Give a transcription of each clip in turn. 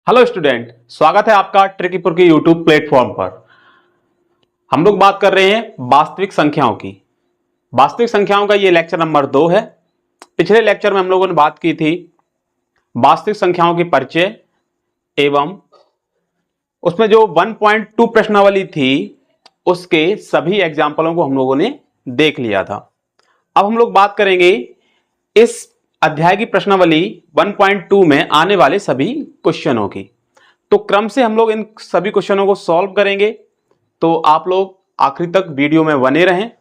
Hello student, स्वागत है आपका ट्रिकीपुर के यूट्यूब प्लेटफॉर्म पर। हम लोग बात कर रहे हैं वास्तविक संख्याओं की। वास्तविक संख्याओं का ये लेक्चर नंबर 2 है। पिछले लेक्चर में हम लोगों ने बात की थी वास्तविक संख्याओं के परिचय एवं उसमें जो 1.2 प्रश्नावली थी उसके सभी एग्जाम्पलों को हम लोगों ने देख लिया था। अब हम लोग बात करेंगे इस अध्याय की प्रश्नावली 1.2 में आने वाले सभी क्वेश्चनों की। तो क्रम से हम लोग इन सभी क्वेश्चनों को सॉल्व करेंगे, तो आप लोग आखिरी तक वीडियो में बने रहें।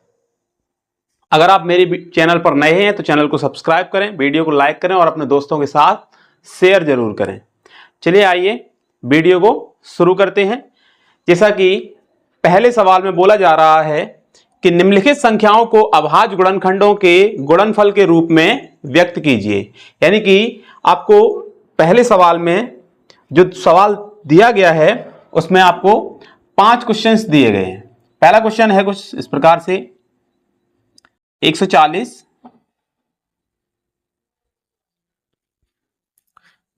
अगर आप मेरे चैनल पर नए हैं तो चैनल को सब्सक्राइब करें, वीडियो को लाइक करें और अपने दोस्तों के साथ शेयर जरूर करें। चलिए आइए वीडियो को शुरू करते हैं। जैसा कि पहले सवाल में बोला जा रहा है कि निम्नलिखित संख्याओं को अभाज्य गुणनखंडों के गुणनफल के रूप में व्यक्त कीजिए। यानी कि आपको पहले सवाल में जो सवाल दिया गया है उसमें आपको 5 क्वेश्चंस दिए गए हैं। पहला क्वेश्चन है कुछ इस प्रकार से 140,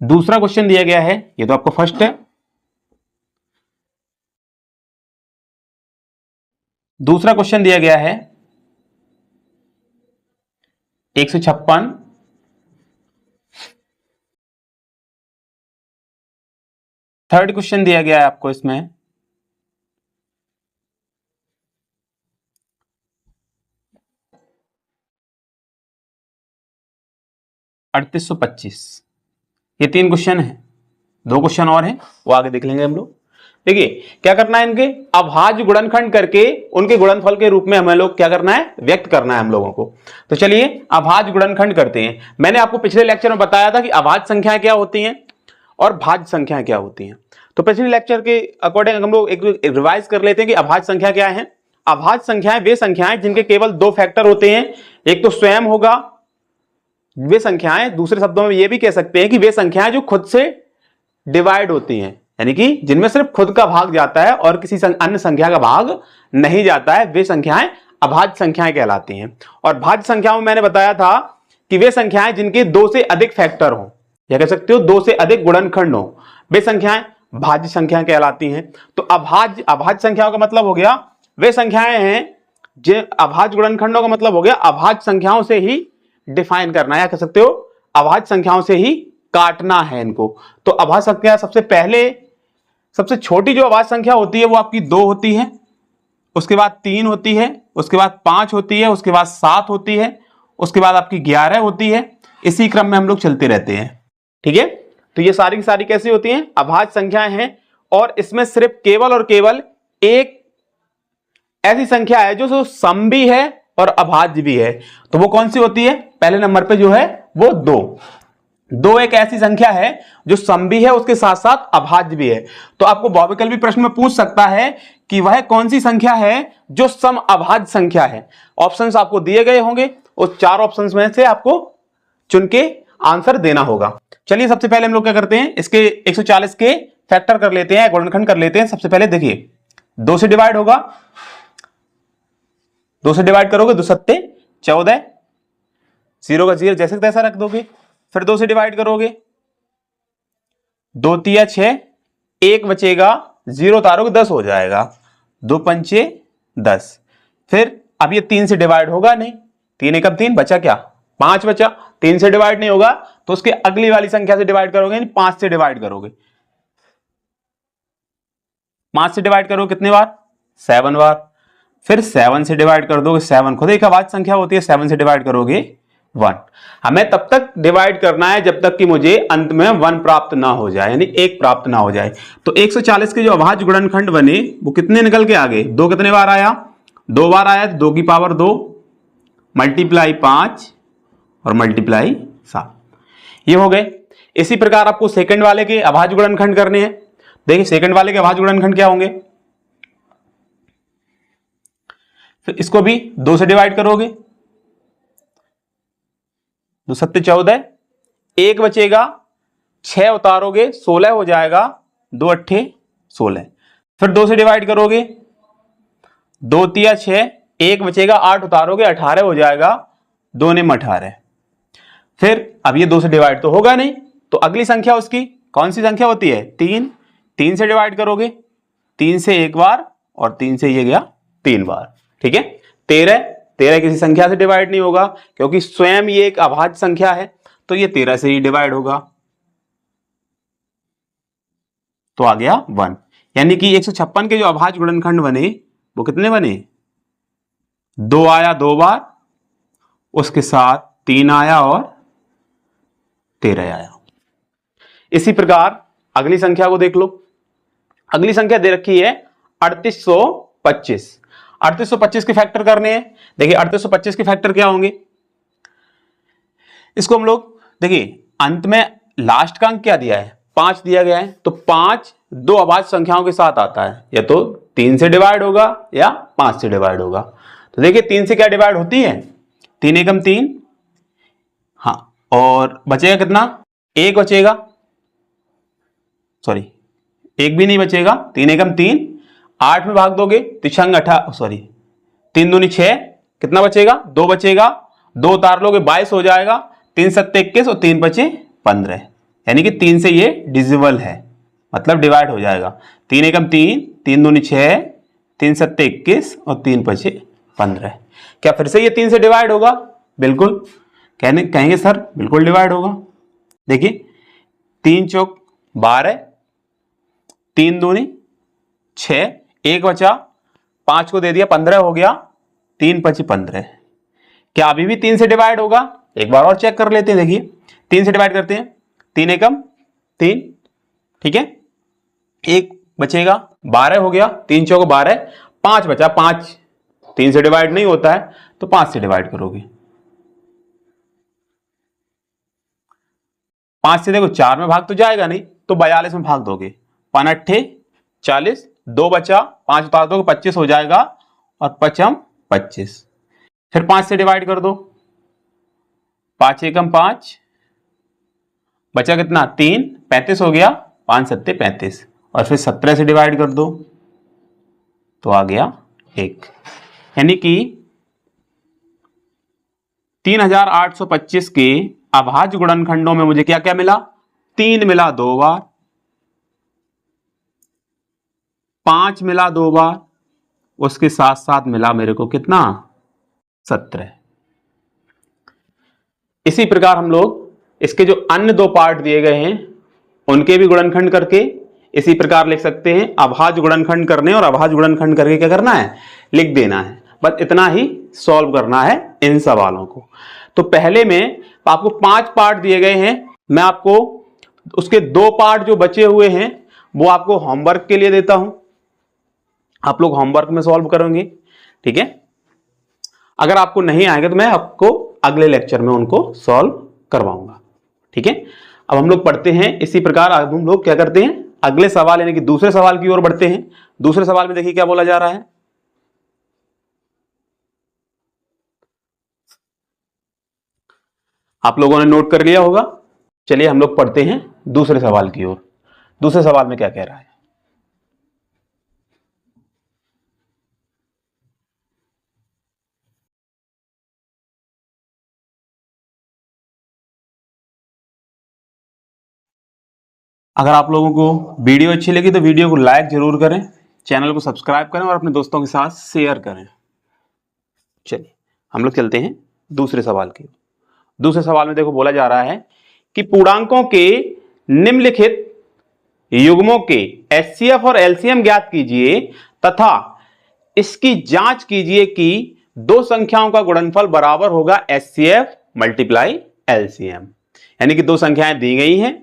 दूसरा क्वेश्चन दिया गया है, ये तो आपको फर्स्ट है। दूसरा क्वेश्चन दिया गया है 156, थर्ड क्वेश्चन दिया गया है आपको इसमें 3825। ये 3 क्वेश्चन है, 2 क्वेश्चन और हैं वो आगे देख लेंगे हम लोग। देखिए क्या करना है, इनके अभाज्य गुणनखंड करके उनके गुणनफल के रूप में हमें लोग क्या करना है, व्यक्त करना है हम लोगों को। तो चलिए अभाज्य गुणनखंड करते हैं। मैंने आपको पिछले लेक्चर में बताया था कि अभाज्य संख्याएं क्या होती हैं और भाज्य संख्याएं क्या होती हैं। तो पिछले लेक्चर के अकॉर्डिंग हम लोग एक रिवाइज कर लेते हैं कि अभाज्य संख्या क्या है। अभाज्य संख्याएं वे संख्याएं जिनके केवल 2 फैक्टर होते हैं। एक तो स्वयं होगा वे संख्याएं, दूसरे शब्दों में ये भी कह सकते हैं कि वे संख्याएं जो खुद से डिवाइड होती हैं, यानी कि जिनमें सिर्फ खुद का भाग जाता है और किसी अन्य संख्या का भाग नहीं जाता है, वे संख्याएं अभाज्य संख्याएं कहलाती हैं। और भाज्य संख्याओं में मैंने बताया था कि वे संख्याएं जिनके 2 से अधिक फैक्टर हो, या कह सकते हो 2 से अधिक गुणनखंड हो, वे संख्याएं भाज्य संख्याएं कहलाती हैं। तो अभाज्य संख्याओं का मतलब हो गया वे संख्याएं हैं जो अभाज्य गुणनखंडों का मतलब हो गया अभाज्य संख्याओं से ही डिफाइन करना, या कह सकते हो अभाज्य संख्याओं से ही काटना है इनको। तो अभाज्य संख्या सबसे छोटी जो अभाज्य संख्या होती है वो आपकी 2 होती है, उसके बाद 3 होती है, उसके बाद 5 होती है, उसके बाद 7 होती है, उसके बाद आपकी 11 होती है। इसी क्रम में हम लोग चलते रहते हैं, ठीक है। तो ये सारी की सारी कैसी होती हैं, अभाज्य संख्याएं हैं। और इसमें सिर्फ केवल और केवल एक ऐसी संख्या है जो सम भी है और अभाज्य भी है। तो वो कौन सी होती है, पहले नंबर पे जो है वो 2 एक ऐसी संख्या है जो सम भी है उसके साथ साथ अभाज्य भी है। तो आपको बहुविकल्पी प्रश्न में पूछ सकता है कि वह कौन सी संख्या है जो सम अभाज्य संख्या है। ऑप्शंस आपको दिए गए होंगे, उस 4 ऑप्शंस में से आपको चुन के आंसर देना होगा। चलिए सबसे पहले हम लोग क्या करते हैं, इसके 140 के फैक्टर कर लेते हैं, गुणनखंड कर लेते हैं। सबसे पहले देखिए 2 से डिवाइड होगा, 2 से डिवाइड करोगे 2 सत्ते 14, 0 का 0 जैसे तैसा रख दोगे। फिर 2 से डिवाइड करोगे 2 तिया 6, 1 बचेगा, 0 उतारोगे 10 हो जाएगा, 2 पंचे 10। फिर अब ये 3 से डिवाइड होगा नहीं, 3 एकम 3 बचा क्या, 5 बचा। 3 से डिवाइड नहीं होगा तो उसके अगली वाली संख्या से डिवाइड करोगे, यानी 5 से डिवाइड करोगे। 5 से डिवाइड करोगे कितने बार, 7 बार। फिर 7 से डिवाइड कर दोगे, 7 खुद एक अभाज्य संख्या होती है, 7 से डिवाइड करोगे 1। हमें तब तक डिवाइड करना है जब तक कि मुझे अंत में 1 प्राप्त ना हो जाए, यानी 1 प्राप्त ना हो जाए। तो 140 के जो अभाज्य गुणनखंड बने वो कितने निकल के आगे, 2 कितने बार आया, 2 बार आया, 2 की पावर 2 मल्टीप्लाई 5 और मल्टीप्लाई 7, ये हो गए। इसी प्रकार आपको सेकंड वाले के अभाज्य गुणनखंड करने हैं। देखिए सेकंड वाले के अभाज्य गुणनखंड क्या होंगे, फिर इसको भी 2 से डिवाइड करोगे, 2 सत्ते 14, 1 बचेगा, 6 उतारोगे 16 हो जाएगा, 2 अट्ठे 16। फिर 2 से डिवाइड करोगे, 2 तिया 6, 1 बचेगा, 8 उतारोगे 18 हो जाएगा, 2 ने 18। फिर अब ये 2 से डिवाइड तो होगा नहीं, तो अगली संख्या उसकी कौन सी संख्या होती है? 3। 3 से डिवाइड करोगे, 3 से एक बार और 3 से ये गया 3 बार। ठीक है। 13, 13 किसी संख्या से डिवाइड नहीं होगा क्योंकि स्वयं ये एक अभाज्य संख्या है, तो ये 13 से ही डिवाइड होगा, तो आ गया 1। यानी कि 156 के जो अभाज्य गुणनखंड बने वो कितने बने? 2 आया 2 बार, उसके साथ 3 आया और 13 आया। इसी प्रकार अगली संख्या को देख लो। अगली संख्या दे रखी है 3825। 3825 के फैक्टर करने हैं। देखिए 3825 के फैक्टर क्या होंगे, इसको हम लोग देखिए अंत में लास्ट का अंक क्या दिया है? 5 दिया गया है, तो 5 दो अभाज्य संख्याओं के साथ आता है, या तो 3 से डिवाइड होगा या 5 से डिवाइड होगा। तो देखिए 3 से क्या डिवाइड होती है? 3 एकम 3, हाँ, और बचेगा कितना? 1 बचेगा, सॉरी 1 भी नहीं बचेगा, 3 एकम 3, 8 में भाग दोगे तो 3 दूनी 6, कितना बचेगा? 2 बचेगा, 2 उतार लोगे 22 हो जाएगा, 3 सत्ते 21 और 3 बचे 15, यानी कि 3 से ये डिविजिबल है, मतलब डिवाइड हो जाएगा। 3 एकम 3, 3 दूनी 6, 3 सत्ते 21 और 3 बचे 15। क्या फिर से ये 3 से डिवाइड होगा? बिल्कुल कहेंगे सर बिल्कुल डिवाइड होगा। देखिए 3 चौक 12, 3 दूनी 6, 1 बचा, 5 को दे दिया 15 हो गया, 3 बचे 15। क्या अभी भी 3 से डिवाइड होगा? एक बार और चेक कर लेते हैं। देखिए 3 से डिवाइड करते हैं, 3 एकम 3, ठीक है, 1 बचेगा, 12 हो गया, 3 चौक 12, 5 बचा, 5 3 से डिवाइड नहीं होता है तो 5 से डिवाइड करोगे। 5 से देखो 4 में भाग तो जाएगा नहीं, तो 42 में भाग दोगे, 5 अट्ठे 40, 2 बचा, 5 उतार दोगे 25 हो जाएगा और 5 25। फिर 5 से डिवाइड कर दो, 5 एकम 5, बचा कितना? 3, 35 हो गया, 5 सत्ते 35, और फिर 17 से डिवाइड कर दो तो आ गया 1। यानी कि 3825 के अभाज्य गुणनखंडों में मुझे क्या क्या मिला? 3 मिला 2 बार, 5 मिला 2 बार, उसके साथ साथ मिला मेरे को कितना? 17। इसी प्रकार हम लोग इसके जो अन्य 2 पार्ट दिए गए हैं उनके भी गुणनखंड करके इसी प्रकार लिख सकते हैं। अभाज्य गुणनखंड करने और अभाज्य गुणनखंड करके क्या करना है? लिख देना है। बस इतना ही सॉल्व करना है इन सवालों को। तो पहले में आपको 5 पार्ट दिए गए हैं, मैं आपको उसके 2 पार्ट जो बचे हुए हैं वो आपको होमवर्क के लिए देता हूं, आप लोग होमवर्क में सॉल्व करेंगे। ठीक है, अगर आपको नहीं आएगा तो मैं आपको अगले लेक्चर में उनको सॉल्व करवाऊंगा। ठीक है, अब हम लोग पढ़ते हैं इसी प्रकार। अब हम लोग क्या करते हैं? अगले सवाल यानी कि दूसरे सवाल की ओर बढ़ते हैं। दूसरे सवाल में देखिए क्या बोला जा रहा है। आप लोगों ने नोट कर लिया होगा। चलिए हम लोग पढ़ते हैं दूसरे सवाल की ओर। दूसरे सवाल में क्या कह रहा है? अगर आप लोगों को वीडियो अच्छी लगी तो वीडियो को लाइक जरूर करें, चैनल को सब्सक्राइब करें और अपने दोस्तों के साथ शेयर करें। चलिए हम लोग चलते हैं दूसरे सवाल की। दूसरे सवाल में देखो बोला जा रहा है कि पूर्णांकों के निम्नलिखित युग्मों के एचसीएफ और एलसीएम ज्ञात कीजिए तथा इसकी जांच कीजिए कि 2 संख्याओं का गुणनफल बराबर होगा एचसीएफ मल्टीप्लाई एलसीएम। यानी कि 2 संख्याएं दी गई हैं,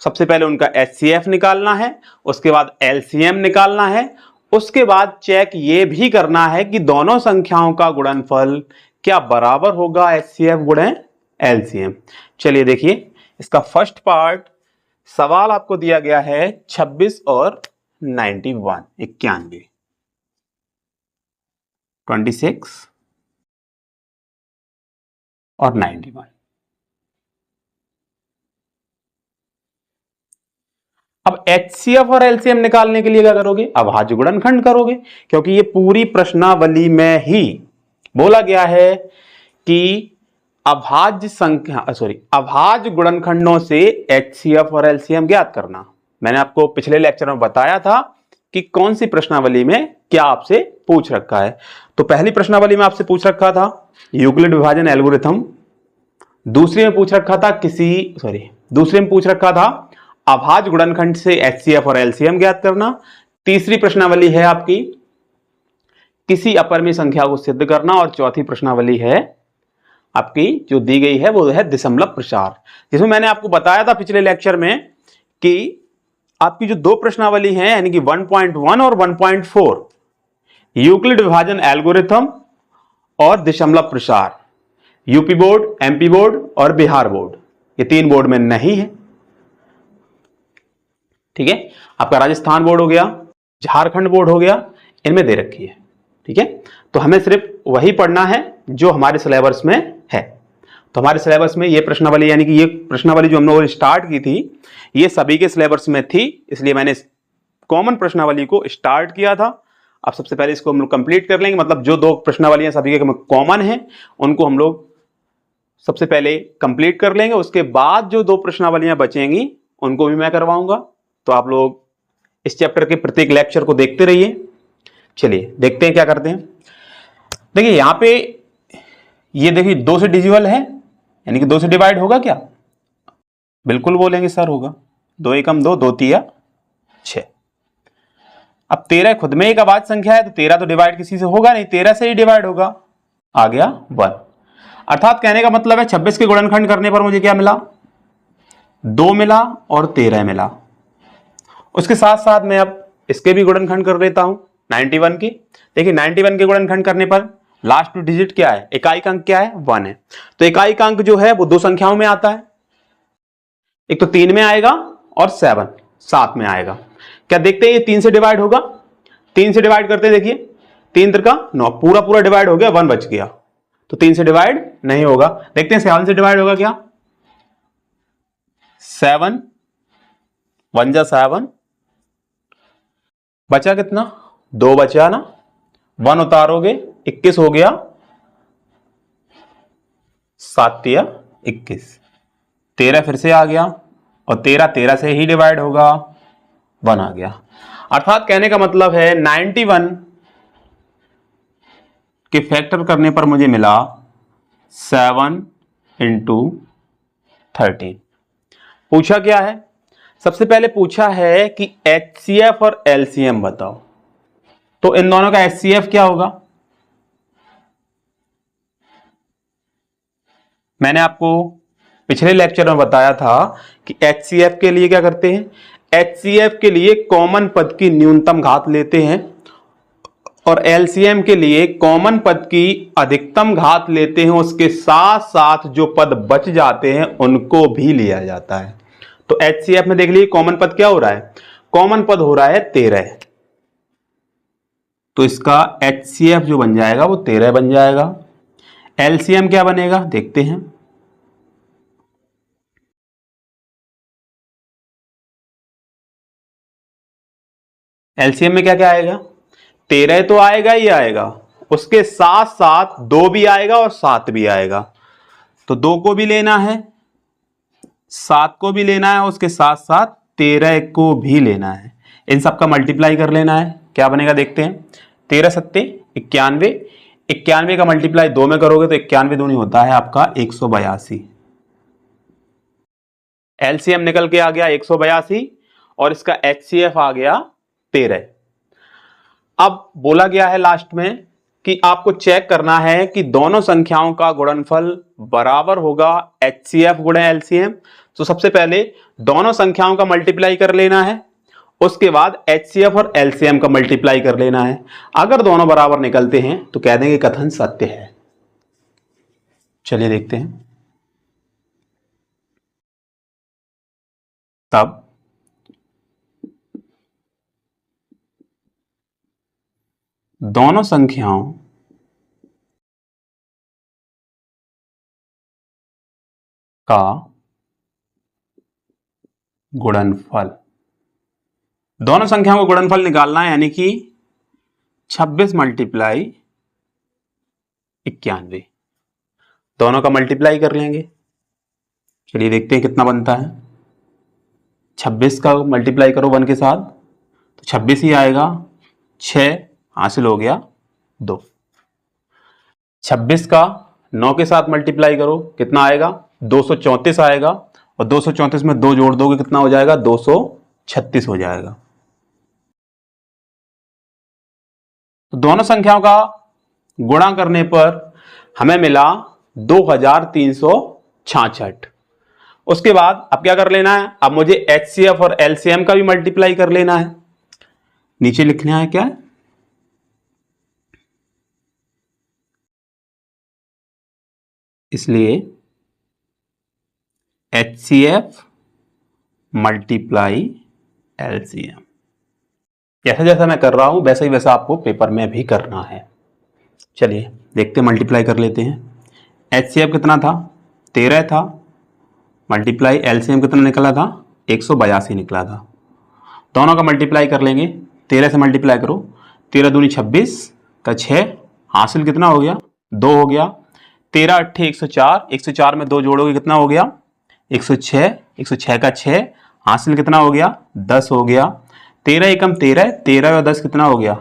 सबसे पहले उनका एचसीएफ निकालना है, उसके बाद एलसीएम निकालना है, उसके बाद चेक ये भी करना है कि दोनों संख्याओं का गुणनफल क्या बराबर होगा एचसीएफ गुणे एलसीएम। चलिए देखिए इसका फर्स्ट पार्ट, सवाल आपको दिया गया है 26 और 91, 91, 26 और 91। अब एचसीएफ और एलसीएम निकालने के लिए क्या करोगे? अभाज्य गुणनखंड करोगे, क्योंकि ये पूरी प्रश्नावली में ही बोला गया है कि अभाज्य संख्या अभाज्य गुणनखंडों से HCF और LCM ज्ञात करना। मैंने आपको पिछले लेक्चर में बताया था कि कौन सी प्रश्नावली में क्या आपसे पूछ रखा है। तो पहली प्रश्नावली में आपसे पूछ रखा था यूक्लिड विभाजन एल्गोरिथम, दूसरी में पूछ रखा था अभाज्य गुणनखंड से HCF और LCM ज्ञात करना। तीसरी प्रश्नावली है आपकी किसी अपरिमेय संख्या को सिद्ध करना, और चौथी प्रश्नावली है आपकी जो दी गई है वो है दशमलव प्रसार, जिसमें मैंने आपको बताया था पिछले लेक्चर में कि आपकी जो दो प्रश्नावली है यानी कि 1.1 और 1.4 यूक्लिड विभाजन एल्गोरिथम और दशमलव प्रसार, यूपी बोर्ड, एमपी बोर्ड और बिहार बोर्ड, ये तीन बोर्ड में नहीं है। ठीक है, आपका राजस्थान बोर्ड हो गया, झारखंड बोर्ड हो गया, इनमें दे रखी है। ठीक है, तो हमें सिर्फ वही पढ़ना है जो हमारे सिलेबस में है। तो हमारे सिलेबस में ये प्रश्नावली यानी कि ये प्रश्नावली जो हम लोगों ने स्टार्ट की थी ये सभी के सिलेबस में थी, इसलिए मैंने कॉमन प्रश्नावली को स्टार्ट किया था। अब सबसे पहले इसको हम लोग कंप्लीट कर लेंगे, मतलब जो दो प्रश्नावलियां सभी के कॉमन हैं उनको हम लोग सबसे पहले कंप्लीट कर लेंगे, उसके बाद जो दो प्रश्नावलियां बचेंगी उनको भी मैं करवाऊंगा। तो आप लोग इस चैप्टर के प्रत्येक लेक्चर को देखते रहिए। चलिए देखते हैं क्या करते हैं। देखिए यहां पे ये देखिए 2 से डिविजिबल है यानी कि 2 से डिवाइड होगा क्या? बिल्कुल बोलेंगे सर होगा। 2 एकम 2, 2 तिया 6। अब 13 खुद में एक अभाज्य संख्या है तो 13 तो डिवाइड किसी से होगा नहीं, 13 से ही डिवाइड होगा, आ गया 1। अर्थात कहने का मतलब है 26 के गुणनखंड करने पर मुझे क्या मिला? 2 मिला और 13 मिला। उसके साथ साथ मैं अब इसके भी गुणनखंड कर लेता हूं 91 की। देखिए 91 के गुणनखंड करने पर लास्ट डिजिट क्या है, इकाई अंक क्या है? 1 है। तो इकाई अंक जो है वो दो संख्याओं में आता है, एक तो 3 में आएगा और 7 में आएगा। क्या देखते हैं ये 3 से डिवाइड होगा? 3 से डिवाइड करते हैं, देखिए 3 त्रिका 9, पूरा डिवाइड हो गया, 1 बच गया, तो 3 से डिवाइड नहीं होगा। देखते हैं 7 से डिवाइड होगा क्या? 7 1 जा 7, बचा कितना? 2 बचा ना, 1 उतारोगे 21 हो गया, 7 तिया 21, 13 फिर से आ गया और 13 से ही डिवाइड होगा, 1 आ गया। अर्थात कहने का मतलब है 91 के फैक्टर करने पर मुझे मिला 7 × 13। पूछा क्या है? सबसे पहले पूछा है कि HCF और LCM बताओ, तो इन दोनों का HCF क्या होगा? मैंने आपको पिछले लेक्चर में बताया था कि HCF के लिए क्या करते हैं? HCF के लिए कॉमन पद की न्यूनतम घात लेते हैं और LCM के लिए कॉमन पद की अधिकतम घात लेते हैं, उसके साथ साथ जो पद बच जाते हैं उनको भी लिया जाता है। तो HCF में देख लीजिए कॉमन पद क्या हो रहा है? कॉमन पद हो रहा है 13, तो इसका HCF जो बन जाएगा वो 13 बन जाएगा। LCM क्या बनेगा देखते हैं। LCM में क्या क्या आएगा? 13 तो आएगा ही आएगा, उसके साथ साथ 2 भी आएगा और 7 भी आएगा, तो 2 को भी लेना है, 7 को भी लेना है, उसके साथ साथ 13 को भी लेना है। इन सब का मल्टीप्लाई कर लेना है, क्या बनेगा देखते हैं। 13 सत्ते 91, 91 का मल्टीप्लाई 2 में करोगे तो 91 दूनी होता है आपका 182। LCM निकल के आ गया 182 और इसका HCF आ गया 13। अब बोला गया है लास्ट में कि आपको चेक करना है कि दोनों संख्याओं का गुणनफल बराबर होगा HCF गुणे LCM। तो सबसे पहले दोनों संख्याओं का मल्टीप्लाई कर लेना है, उसके बाद HCF और LCM का मल्टीप्लाई कर लेना है। अगर दोनों बराबर निकलते हैं तो कह देंगे कथन सत्य है। चलिए देखते हैं। तब दोनों संख्याओं का गुणनफल, दोनों संख्याओं का गुणनफल निकालना है, यानी कि 26 × 91। दोनों का मल्टीप्लाई कर लेंगे। चलिए देखते हैं कितना बनता है। 26 का मल्टीप्लाई करो 1 के साथ तो 26 ही आएगा। 6 हासिल हो गया 2। 26 का 9 के साथ मल्टीप्लाई करो, कितना आएगा? 234 आएगा। और 234 में 2 जोड़ दोगे कितना हो जाएगा? 236 हो जाएगा। तो दोनों संख्याओं का गुणा करने पर हमें मिला 2366। उसके बाद अब क्या कर लेना है? अब मुझे एचसीएफ और एलसीएम का भी मल्टीप्लाई कर लेना है। नीचे लिखना है क्या है? इसलिए एचसीएफ मल्टीप्लाई एलसीएम। जैसा जैसा मैं कर रहा हूं वैसा ही वैसा आपको पेपर में भी करना है। चलिए देखते हैं, मल्टीप्लाई कर लेते हैं। एचसीएफ कितना था? 13 था। मल्टीप्लाई एलसीएम कितना निकला था? 182 निकला था। दोनों का मल्टीप्लाई कर लेंगे। 13 से मल्टीप्लाई करो, 13 दूनी 26 का 6 हासिल कितना हो गया? 2 हो गया। 13 अट्ठे 104, 104 में 2 जोड़ोगे कितना हो गया? 106, 106 का 6 हासिल कितना हो गया? 10 हो गया। 13 एकम 13, 13 और 10 कितना हो गया?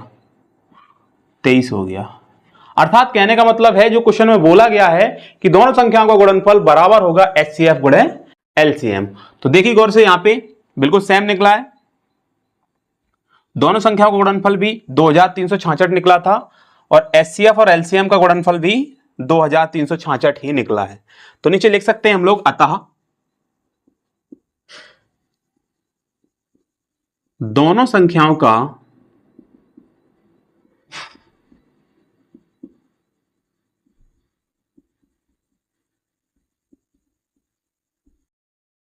23 हो गया। अर्थात कहने का मतलब है जो क्वेश्चन में बोला गया है कि दोनों संख्याओं का गुणनफल बराबर होगा एचसीएफ गुणे एलसीएम। तो देखिए गौर से, यहां पे बिल्कुल सेम निकला है। दोनों संख्याओं का गुणनफल भी 2366 निकला था और एचसीएफ और एलसीएम का गुणनफल भी 2366 ही निकला है। तो नीचे लिख सकते हैं हम लोग, अतः दोनों संख्याओं का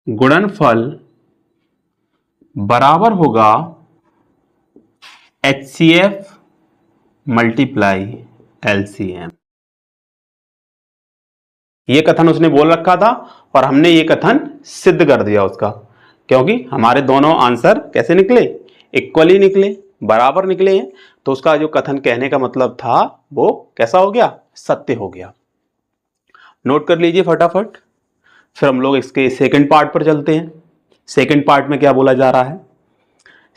गुणनफल बराबर होगा एचसीएफ मल्टीप्लाई एलसीएम। ये कथन उसने बोल रखा था और हमने ये कथन सिद्ध कर दिया उसका, क्योंकि हमारे दोनों आंसर कैसे निकले? इक्वली निकले, बराबर निकले हैं। तो उसका जो कथन कहने का मतलब था वो कैसा हो गया? सत्य हो गया। नोट कर लीजिए फटाफट। फिर हम लोग इसके सेकंड पार्ट पर चलते हैं। सेकंड पार्ट में क्या बोला जा रहा है?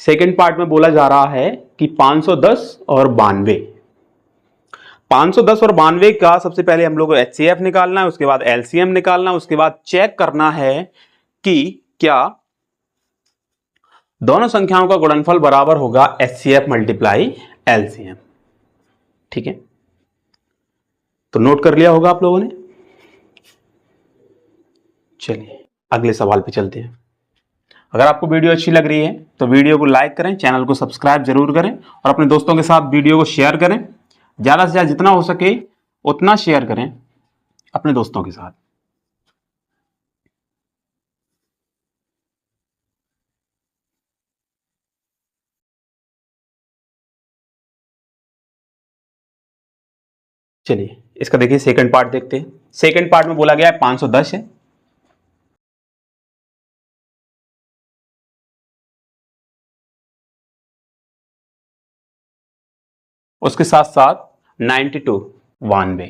सेकंड पार्ट में बोला जा रहा है कि 510 और 92, 510 और 92 का सबसे पहले हम लोग को एचसीएफ निकालना है, उसके बाद एलसीएम निकालना है, उसके बाद चेक करना है कि क्या दोनों संख्याओं का गुणनफल बराबर होगा एचसीएफ मल्टीप्लाई एलसीएम। ठीक है, तो नोट कर लिया होगा आप लोगों ने। चलिए अगले सवाल पे चलते हैं। अगर आपको वीडियो अच्छी लग रही है तो वीडियो को लाइक करें, चैनल को सब्सक्राइब जरूर करें और अपने दोस्तों के साथ वीडियो को शेयर करें। ज़्यादा से ज़्यादा जितना हो सके उतना शेयर करें अपने दोस्तों के साथ। चलिए इसका देखिए सेकंड पार्ट देखते हैं। सेकंड पार्ट में बोला गया है 510 है, उसके साथ साथ 92 92,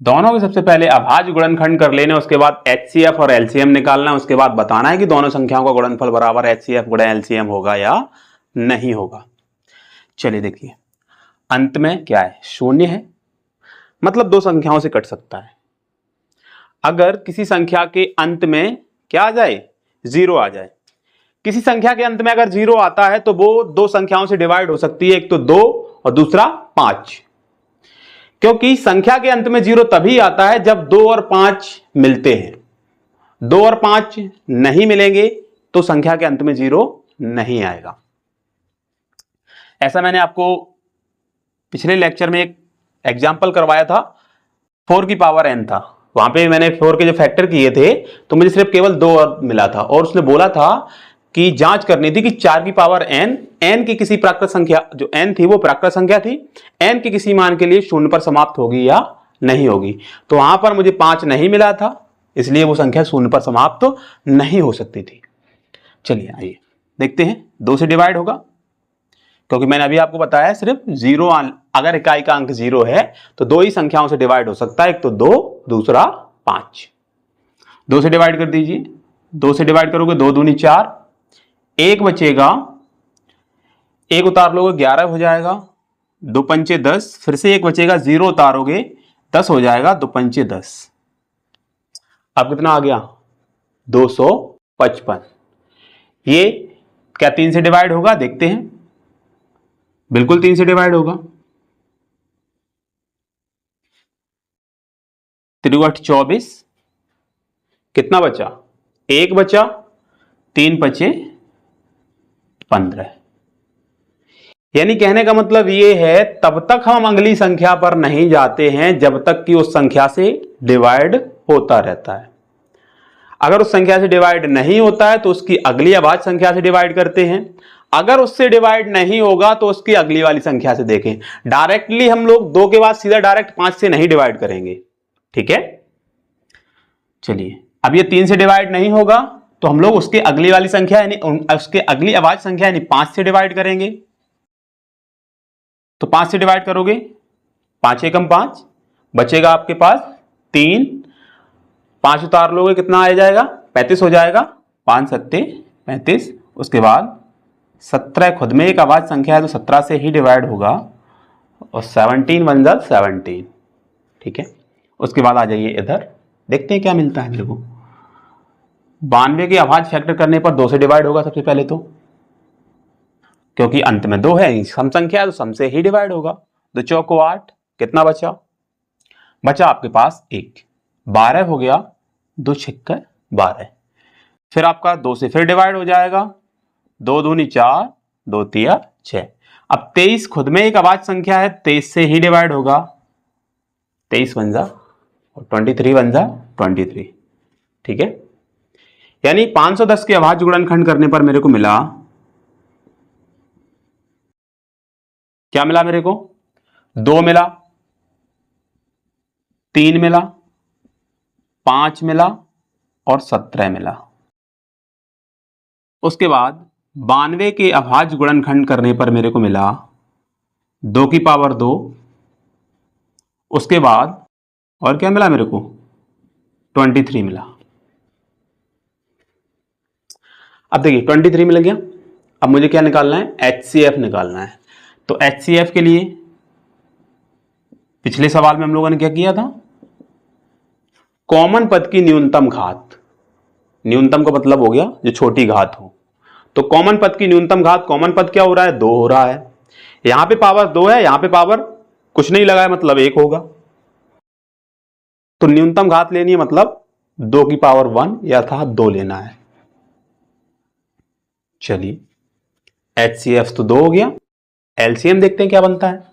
दोनों के सबसे पहले अभाज्य गुणनखंड कर लेना, उसके बाद एचसीएफ और एलसीएम निकालना, उसके बाद बताना है कि दोनों संख्याओं का गुणनफल बराबर एचसीएफ गुणा एलसीएम होगा या नहीं होगा। चलिए देखिए, अंत में क्या है? शून्य है, मतलब दो संख्याओं से कट सकता है। अगर किसी संख्या के अंत में क्या आ जाए? 0 आ जाए। किसी संख्या के अंत में अगर 0 आता है तो वो दो संख्याओं से डिवाइड हो सकती है, एक तो 2 और दूसरा 5। क्योंकि संख्या के अंत में 0 तभी आता है जब 2 और 5 मिलते हैं। 2 और 5 नहीं मिलेंगे तो संख्या के अंत में 0 नहीं आएगा। ऐसा मैंने आपको पिछले लेक्चर में एक एग्जाम्पल करवाया था, 4 की पावर n था। वहां पे मैंने 4 के जो फैक्टर किए थे तो मुझे सिर्फ केवल 2 मिला था और उसने बोला था कि जांच करनी थी कि 4 की पावर n की किसी प्राकृत संख्या, जो n थी वो प्राकृत संख्या थी, n के किसी मान के लिए 0 पर समाप्त होगी या नहीं होगी। तो वहां पर मुझे 5 नहीं मिला था, इसलिए वो संख्या 0 पर समाप्त तो नहीं हो सकती थी। चलिए आइए देखते हैं, 2 से डिवाइड होगा, क्योंकि मैंने अभी आपको बताया सिर्फ 0 अगर इकाई का अंक 0 है तो दो ही संख्याओं से डिवाइड हो सकता है, एक तो 2, दूसरा 5। 2 से डिवाइड कर दीजिए, 2 से डिवाइड करोगे 2 दूनी 4, 1 बचेगा, 1 उतार लोगे 11 हो जाएगा, 2 पंचे 10, फिर से 1 बचेगा, 0 उतारोगे 10 हो जाएगा, 2 पंचे 10। अब कितना आ गया? 255। ये क्या 3 से डिवाइड होगा? देखते हैं। बिल्कुल 3 से डिवाइड होगा। 3 8 24, कितना बचा? 1 बचा, 3 बचे 15। यानी कहने का मतलब ये है, तब तक हम अगली संख्या पर नहीं जाते हैं जब तक कि उस संख्या से डिवाइड होता रहता है। अगर उस संख्या से डिवाइड नहीं होता है तो उसकी अगली अभाज्य संख्या से डिवाइड करते हैं। अगर उससे डिवाइड नहीं होगा तो उसकी अगली वाली संख्या से देखें। डायरेक्टली हम लोग 2 के बाद सीधा डायरेक्ट 5 से नहीं डिवाइड करेंगे, ठीक है। चलिए, अब ये 3 से डिवाइड नहीं होगा तो हम लोग उसके अगली वाली संख्या यानी उसके अगली अभाज्य संख्या यानी 5 से डिवाइड करेंगे। तो 5 से डिवाइड करोगे, 5 एकम 5, बचेगा आपके पास 3, 5 उतार लोगे कितना आ जाएगा? 35 हो जाएगा, 5 सत्ते 35। उसके बाद 17 खुद में एक अभाज्य संख्या है तो 17 से ही डिवाइड होगा, और 17 बन जा 17, ठीक है। उसके बाद आ जाइए इधर, देखते हैं क्या मिलता है मेरे को। 92 के अभाज्य फैक्टर करने पर 2 से डिवाइड होगा सबसे पहले, तो क्योंकि अंत में 2 है, सम संख्या है तो सम से ही डिवाइड होगा। 2 चौको 8, कितना बचा? बचा आपके पास 1, 12 हो गया, 2 छिक्के 12। फिर आपका 2 से फिर डिवाइड हो जाएगा, 2 दूनी 4, 2 तिया 6। अब 23 खुद में एक अभाज्य संख्या है, 23 से ही डिवाइड होगा, 23 बन जा, और 23 बन जा 23, ठीक है। यानी 510 के अभाज्य गुणनखंड करने पर मेरे को मिला, क्या मिला मेरे को? 2 मिला, 3 मिला, 5 मिला और 17 मिला। उसके बाद 92 के अभाज्य गुणनखंड करने पर मेरे को मिला 2 की पावर 2। उसके बाद और क्या मिला मेरे को? 23 मिला। अब देखिए 23 मिल गया। अब मुझे क्या निकालना है? HCF निकालना है। तो HCF के लिए पिछले सवाल में हम लोगों ने क्या किया था? कॉमन पद की न्यूनतम घात, न्यूनतम का मतलब हो गया जो छोटी घात हो, तो कॉमन पद की न्यूनतम घात, कॉमन पद क्या हो रहा है? 2 हो रहा है। यहां पे पावर 2 है, यहां पे पावर कुछ नहीं लगा है, मतलब 1 होगा। तो न्यूनतम घात लेनी है, मतलब 2 की पावर 1 या था 2 लेना है। चलिए, HCF तो 2 हो गया। LCM देखते हैं क्या बनता है।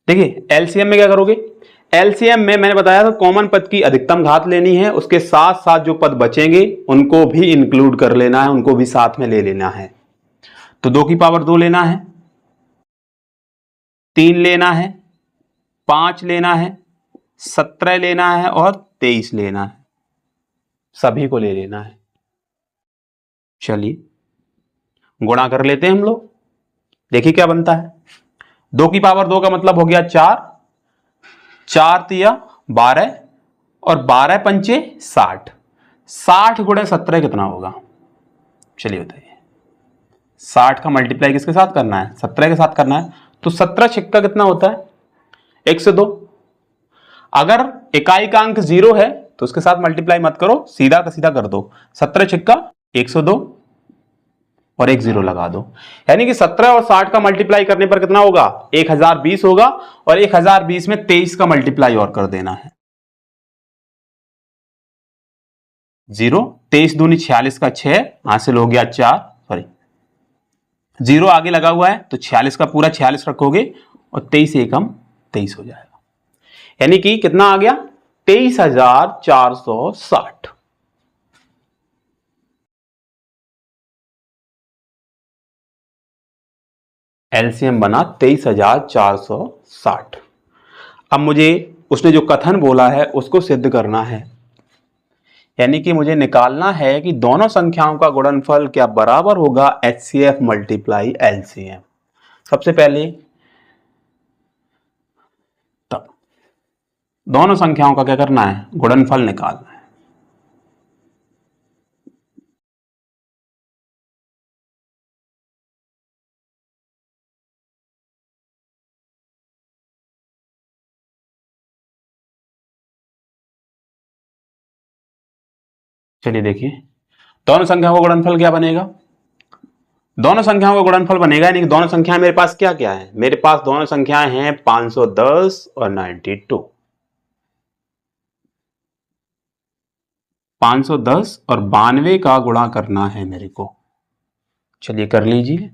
देखिए LCM में क्या करोगे? LCM में मैंने बताया था कॉमन पद की अधिकतम घात लेनी है, उसके साथ साथ जो पद बचेंगे उनको भी इंक्लूड कर लेना है, उनको भी साथ में ले लेना है। तो 2 की पावर 2 लेना है, 3 लेना है, 5 लेना है, 17 लेना है और 23 लेना है, सभी को ले लेना है। चलिए गुणा कर लेते हैं हम लोग, देखिए क्या बनता है। 2 की पावर 2 का मतलब हो गया 4, 4 तिया 12 और 12 पंचे 60। 60 गुणे 17 कितना होगा? चलिए बताइए। 60 का मल्टीप्लाई किसके साथ करना है? 17 के साथ करना है। तो 17 छिक्का कितना होता है? 102। अगर इकाई का अंक 0 है तो उसके साथ मल्टीप्लाई मत करो, सीधा का सीधा कर दो। 17 छिक्का 102 और 1 0 लगा दो। यानी कि 17 और 60 का मल्टीप्लाई करने पर कितना होगा? 1020 होगा, और 1020 में 23 का मल्टीप्लाई और कर देना है। 0, 23 दूनी 46 का 6, हासिल हो गया 4, सॉरी 0 आगे लगा हुआ है तो 46 का पूरा 46 रखोगे और 23 एकम 23 हो जाएगा। यानी कि कितना आ गया? 23,460। एलसीएम बना 23,460। अब मुझे उसने जो कथन बोला है उसको सिद्ध करना है। यानी कि मुझे निकालना है कि दोनों संख्याओं का गुणनफल क्या बराबर होगा HCF मल्टीप्लाई LCM। सबसे पहले तब दोनों संख्याओं का क्या करना है, गुणनफल निकालना है। चलिए देखिए, दोनों संख्याओं का गुणनफल क्या बनेगा, दोनों संख्याओं का गुणनफल बनेगा, यानी कि दोनों संख्याएं मेरे पास क्या क्या है, मेरे पास दोनों संख्याएं हैं 510 और 92। 510 और 92 का गुणा करना है मेरे को। चलिए कर लीजिए।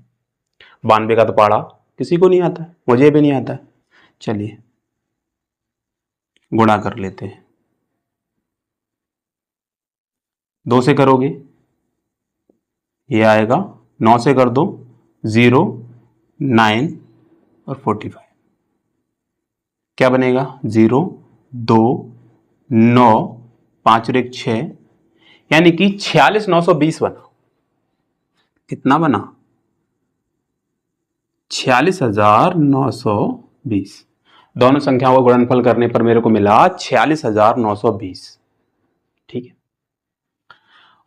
92 का तो पढ़ा किसी को नहीं आता है, मुझे भी नहीं आता है। चलिए गुणा कर लेते हैं। 2 से करोगे ये आएगा, 9 से कर दो 0, 9 और 45। क्या बनेगा 0, 2, 9, 5 और 1 6, यानी कि 46,920 बना। कितना बना 46,920। दोनों संख्याओं का गुणनफल करने पर मेरे को मिला 46,920। ठीक है,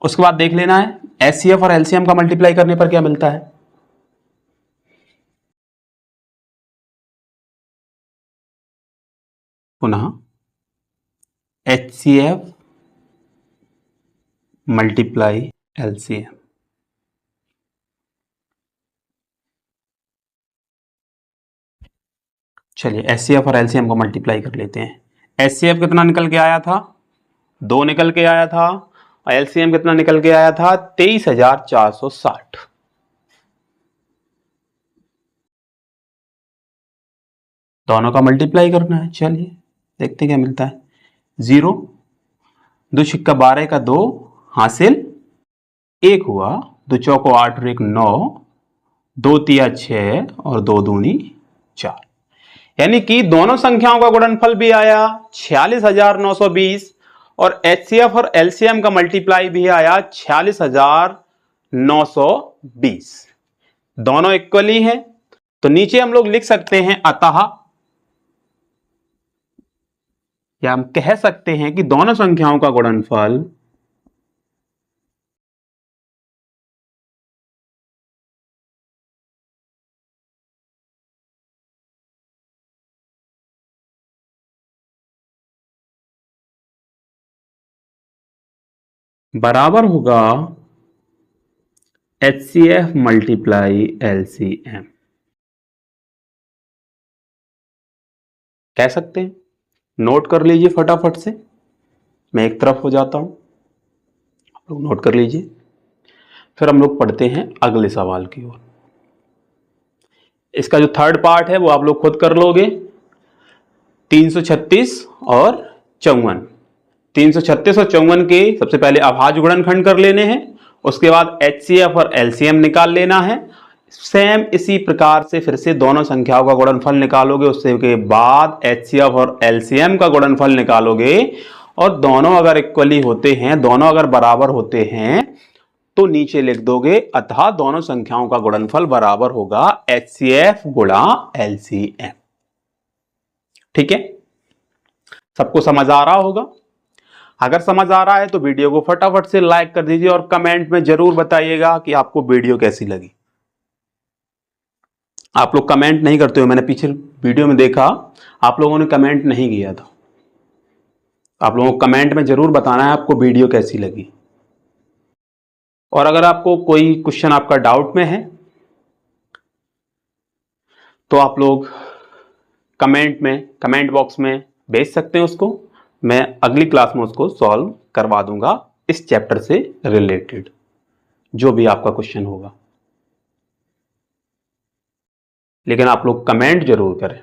उसके बाद देख लेना है HCF और LCM का मल्टीप्लाई करने पर क्या मिलता है। पुनः HCF मल्टीप्लाई LCM। चलिए HCF और LCM को मल्टीप्लाई कर लेते हैं। HCF कितना निकल के आया था, 2 निकल के आया था, और LCM कितना निकल के आया था 23,460। दोनों का मल्टीप्लाई करना है। चलिए देखते हैं क्या मिलता है। 0, 2 छिक्का 12 का 2 हासिल 1 हुआ, 2 चौको 8 और 1 9, 2 तिया 6 और 2 दूनी 4, यानी कि दोनों संख्याओं का गुणनफल भी आया 46,920 और HCF और LCM का मल्टीप्लाई भी आया 46,920। दोनों इक्वली हैं, तो नीचे हम लोग लिख सकते हैं अतः, या हम कह सकते हैं कि दोनों संख्याओं का गुणनफल बराबर होगा HCF मल्टीप्लाई LCM। कह सकते हैं, नोट कर लीजिए फटाफट से, मैं एक तरफ हो जाता हूं, आप लोग नोट कर लीजिए। फिर हम लोग पढ़ते हैं अगले सवाल की ओर। इसका जो थर्ड पार्ट है वो आप लोग खुद कर लोगे। 336 और 54, 336 और 54 के सबसे पहले अभाज्य गुणनखंड कर लेने हैं, उसके बाद HCF और LCM निकाल लेना है। सेम इसी प्रकार से फिर से दोनों संख्याओं का गुणनफल निकालोगे, उससे के बाद HCF और LCM का गुणनफल निकालोगे, और दोनों अगर इक्वली होते हैं, दोनों अगर बराबर होते हैं, तो नीचे लिख दोगे अतः दोनों संख्याओं का गुणनफल बराबर होगा HCF गुणा LCM। ठीक है, सबको समझ आ रहा होगा। अगर समझ आ रहा है तो वीडियो को फटाफट से लाइक कर दीजिए और कमेंट में जरूर बताइएगा कि आपको वीडियो कैसी लगी। आप लोग कमेंट नहीं करते हो, मैंने पीछे वीडियो में देखा आप लोगों ने कमेंट नहीं किया था। आप लोगों को कमेंट में जरूर बताना है आपको वीडियो कैसी लगी। और अगर आपको कोई क्वेश्चन आपका डाउट में है तो आप लोग कमेंट बॉक्स में भेज सकते हैं उसको, मैं अगली क्लास में उसको सॉल्व करवा दूंगा इस चैप्टर से रिलेटेड, जो भी आपका क्वेश्चन होगा। लेकिन आप लोग कमेंट जरूर करें,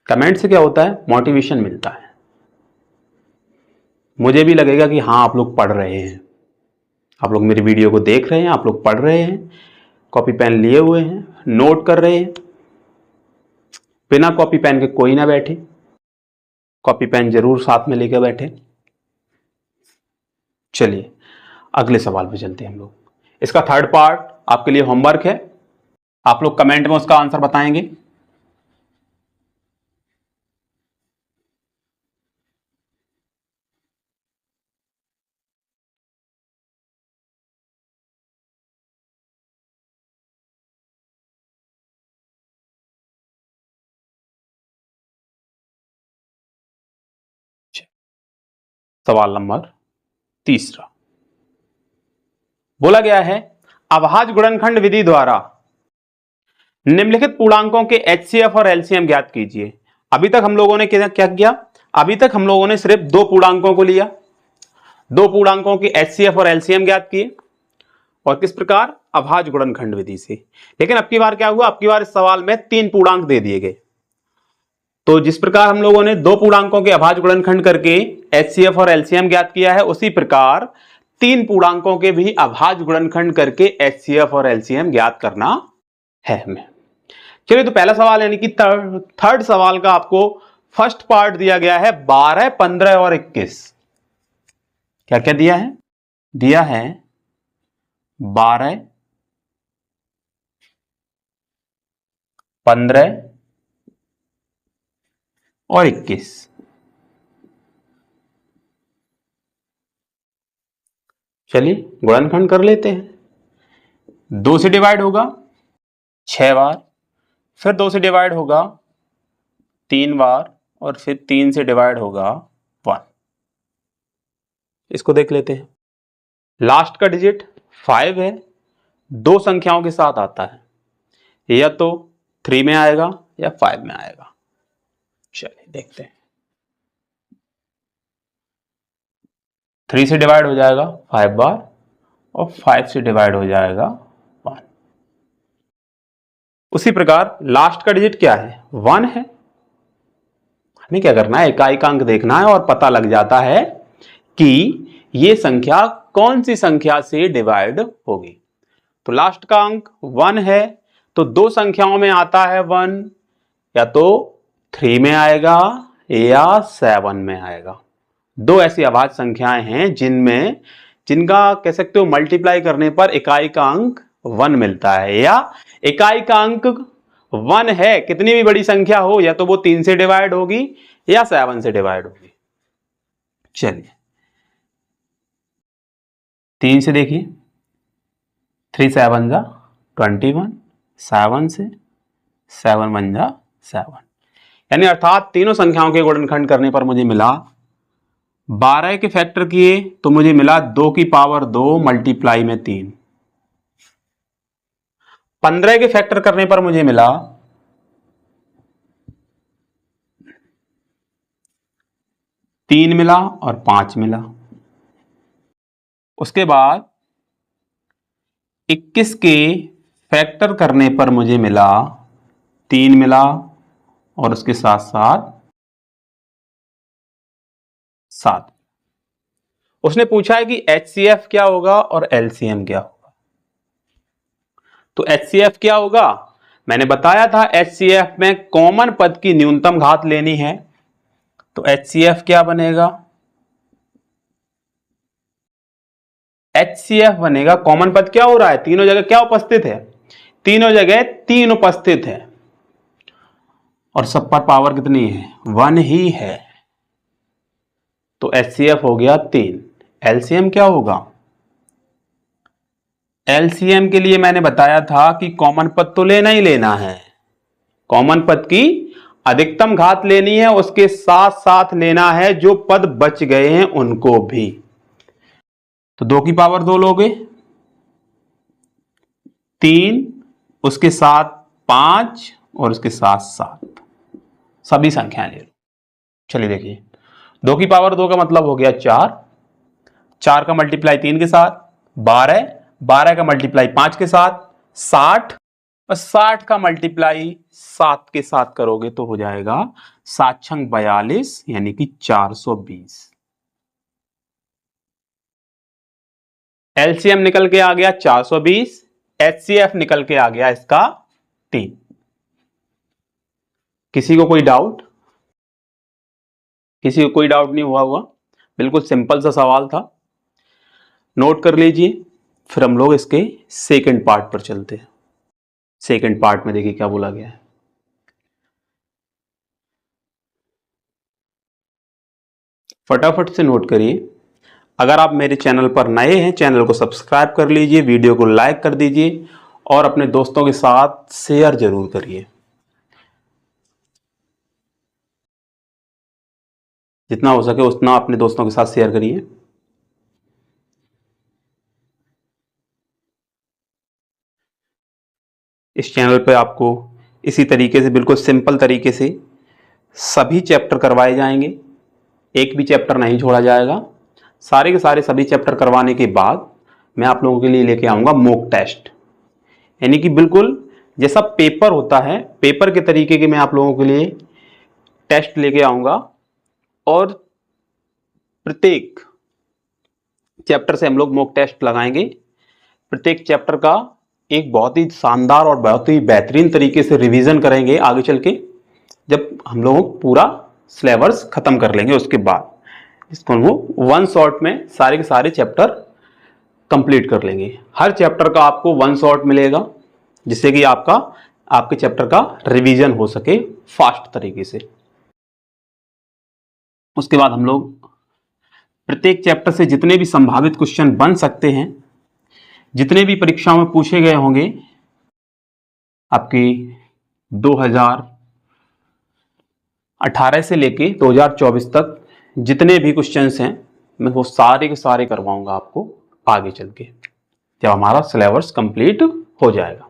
कमेंट से क्या होता है, मोटिवेशन मिलता है, मुझे भी लगेगा कि हाँ आप लोग पढ़ रहे हैं, आप लोग मेरी वीडियो को देख रहे हैं, आप लोग पढ़ रहे हैं, कॉपी पेन लिए हुए हैं, नोट कर रहे हैं। बिना कॉपी पेन के कोई ना बैठे, कॉपी पेन जरूर साथ में लेकर बैठे। चलिए अगले सवाल पे चलते हैं हम लोग। इसका थर्ड पार्ट आपके लिए होमवर्क है, आप लोग कमेंट में उसका आंसर बताएंगे। सवाल नंबर तीसरा बोला गया है, अभाज्य गुणनखंड विधि द्वारा निम्नलिखित पूर्णांकों के HCF और LCM ज्ञात कीजिए। अभी तक हम लोगों ने क्या किया, अभी तक हम लोगों ने सिर्फ दो पूर्णांकों को लिया, दो पूर्णांकों के HCF और LCM ज्ञात किए, और किस प्रकार, अभाज्य गुणनखंड विधि से। लेकिन अब की बार क्या हुआ, अब की बार इस सवाल में तीन पूर्णांक दे दिए गए। तो जिस प्रकार हम लोगों ने दो पूर्णांकों के अभाज्य गुणनखंड करके HCF और LCM ज्ञात किया है, उसी प्रकार तीन पूर्णांकों के भी अभाज्य गुणनखंड करके HCF और LCM ज्ञात करना है हमें। चलिए तो पहला सवाल यानी कि थर्ड सवाल का आपको फर्स्ट पार्ट दिया गया है 12, 15 और 21। क्या क्या दिया है, दिया है 12, 15 और 21। चलिए गुणनखंड कर लेते हैं। 2 से डिवाइड होगा 6 बार, फिर 2 से डिवाइड होगा 3 बार, और फिर 3 से डिवाइड होगा 1। इसको देख लेते हैं। लास्ट का डिजिट 5 है, दो संख्याओं के साथ आता है, या तो 3 में आएगा या 5 में आएगा। चलिए देखते हैं। 3 से डिवाइड हो जाएगा 5 बार, और 5 से डिवाइड हो जाएगा 1। उसी प्रकार लास्ट का डिजिट क्या है, 1 है। हमें क्या करना है, इकाई अंक देखना है, और पता लग जाता है कि ये संख्या कौन सी संख्या से डिवाइड होगी। तो लास्ट का अंक 1 है, तो दो संख्याओं में आता है 1, या तो 3 में आएगा या 7 में आएगा। दो ऐसी अभाज्य संख्याएं हैं जिनका कह सकते हो मल्टीप्लाई करने पर इकाई का अंक 1 मिलता है, या इकाई का अंक 1 है, कितनी भी बड़ी संख्या हो, या तो वो 3 से डिवाइड होगी या 7 से डिवाइड होगी। चलिए 3 से देखिए, 3 7 जा 21, 7 से 7 1 जा 7, यानी अर्थात तीनों संख्याओं के गुणनखंड करने पर मुझे मिला 12 के फैक्टर किए तो मुझे मिला 2 की पावर 2 मल्टीप्लाई में 3। 15 के फैक्टर करने पर मुझे मिला 3 मिला और 5 मिला। उसके बाद 21 के फैक्टर करने पर मुझे मिला 3 मिला, और उसके साथ साथ 7। उसने पूछा है कि HCF क्या होगा और LCM क्या होगा। तो HCF क्या होगा, मैंने बताया था HCF में कॉमन पद की न्यूनतम घात लेनी है। तो HCF क्या बनेगा, HCF बनेगा, कॉमन पद क्या हो रहा है, तीनों जगह क्या उपस्थित है, तीनों जगह 3 उपस्थित है, और सब पर पावर कितनी है, 1 ही है। तो HCF हो गया 3। LCM क्या होगा, LCM के लिए मैंने बताया था कि कॉमन पद तो लेना ही लेना है, कॉमन पद की अधिकतम घात लेनी है, उसके साथ साथ लेना है जो पद बच गए हैं उनको भी। तो 2 की पावर 2 लोगे, 3, उसके साथ 5, और उसके साथ 7, सभी संख्याएं ले लो। चलिए देखिए, 2 की पावर 2 का मतलब हो गया 4, 4 का मल्टीप्लाई 3 के साथ 12, 12 का मल्टीप्लाई 5 के साथ 60, और 60 का मल्टीप्लाई 7 के साथ करोगे तो हो जाएगा 7 छंग 42, यानी कि 420। LCM निकल के आ गया 420, HCF निकल के आ गया इसका 3। किसी को कोई डाउट, किसी को कोई डाउट नहीं हुआ? बिल्कुल सिंपल सा सवाल था। नोट कर लीजिए। फिर हम लोग इसके सेकंड पार्ट पर चलते हैं। सेकंड पार्ट में देखिए क्या बोला गया है। फटाफट से नोट करिए। अगर आप मेरे चैनल पर नए हैं, चैनल को सब्सक्राइब कर लीजिए, वीडियो को लाइक कर दीजिए और अपने दोस्तों के साथ शेयर जरूर करिए। जितना हो सके उतना अपने दोस्तों के साथ शेयर करिए। इस चैनल पे आपको इसी तरीके से, बिल्कुल सिंपल तरीके से सभी चैप्टर करवाए जाएंगे। एक भी चैप्टर नहीं छोड़ा जाएगा। सारे के सारे सभी चैप्टर करवाने के बाद मैं आप लोगों के लिए लेके आऊंगा मॉक टेस्ट, यानी कि बिल्कुल जैसा पेपर होता है, पेपर के तरीके के मैं आप लोगों के लिए टेस्ट लेके आऊंगा। और प्रत्येक चैप्टर से हम लोग मॉक टेस्ट लगाएंगे। प्रत्येक चैप्टर का एक बहुत ही शानदार और बहुत ही बेहतरीन तरीके से रिवीजन करेंगे आगे चल के, जब हम लोग पूरा सिलेबस खत्म कर लेंगे। उसके बाद इसको हम वन शॉट में सारे के सारे चैप्टर कंप्लीट कर लेंगे। हर चैप्टर का आपको वन शॉट मिलेगा, जिससे कि आपके चैप्टर का रिवीजन हो सके फास्ट तरीके से। उसके बाद हम लोग प्रत्येक चैप्टर से जितने भी संभावित क्वेश्चन बन सकते हैं, जितने भी परीक्षाओं में पूछे गए होंगे आपकी 2018 से लेके 2024 तक जितने भी क्वेश्चंस हैं, मैं वो सारे के सारे करवाऊंगा आपको आगे चल के, जब हमारा सिलेबस कंप्लीट हो जाएगा।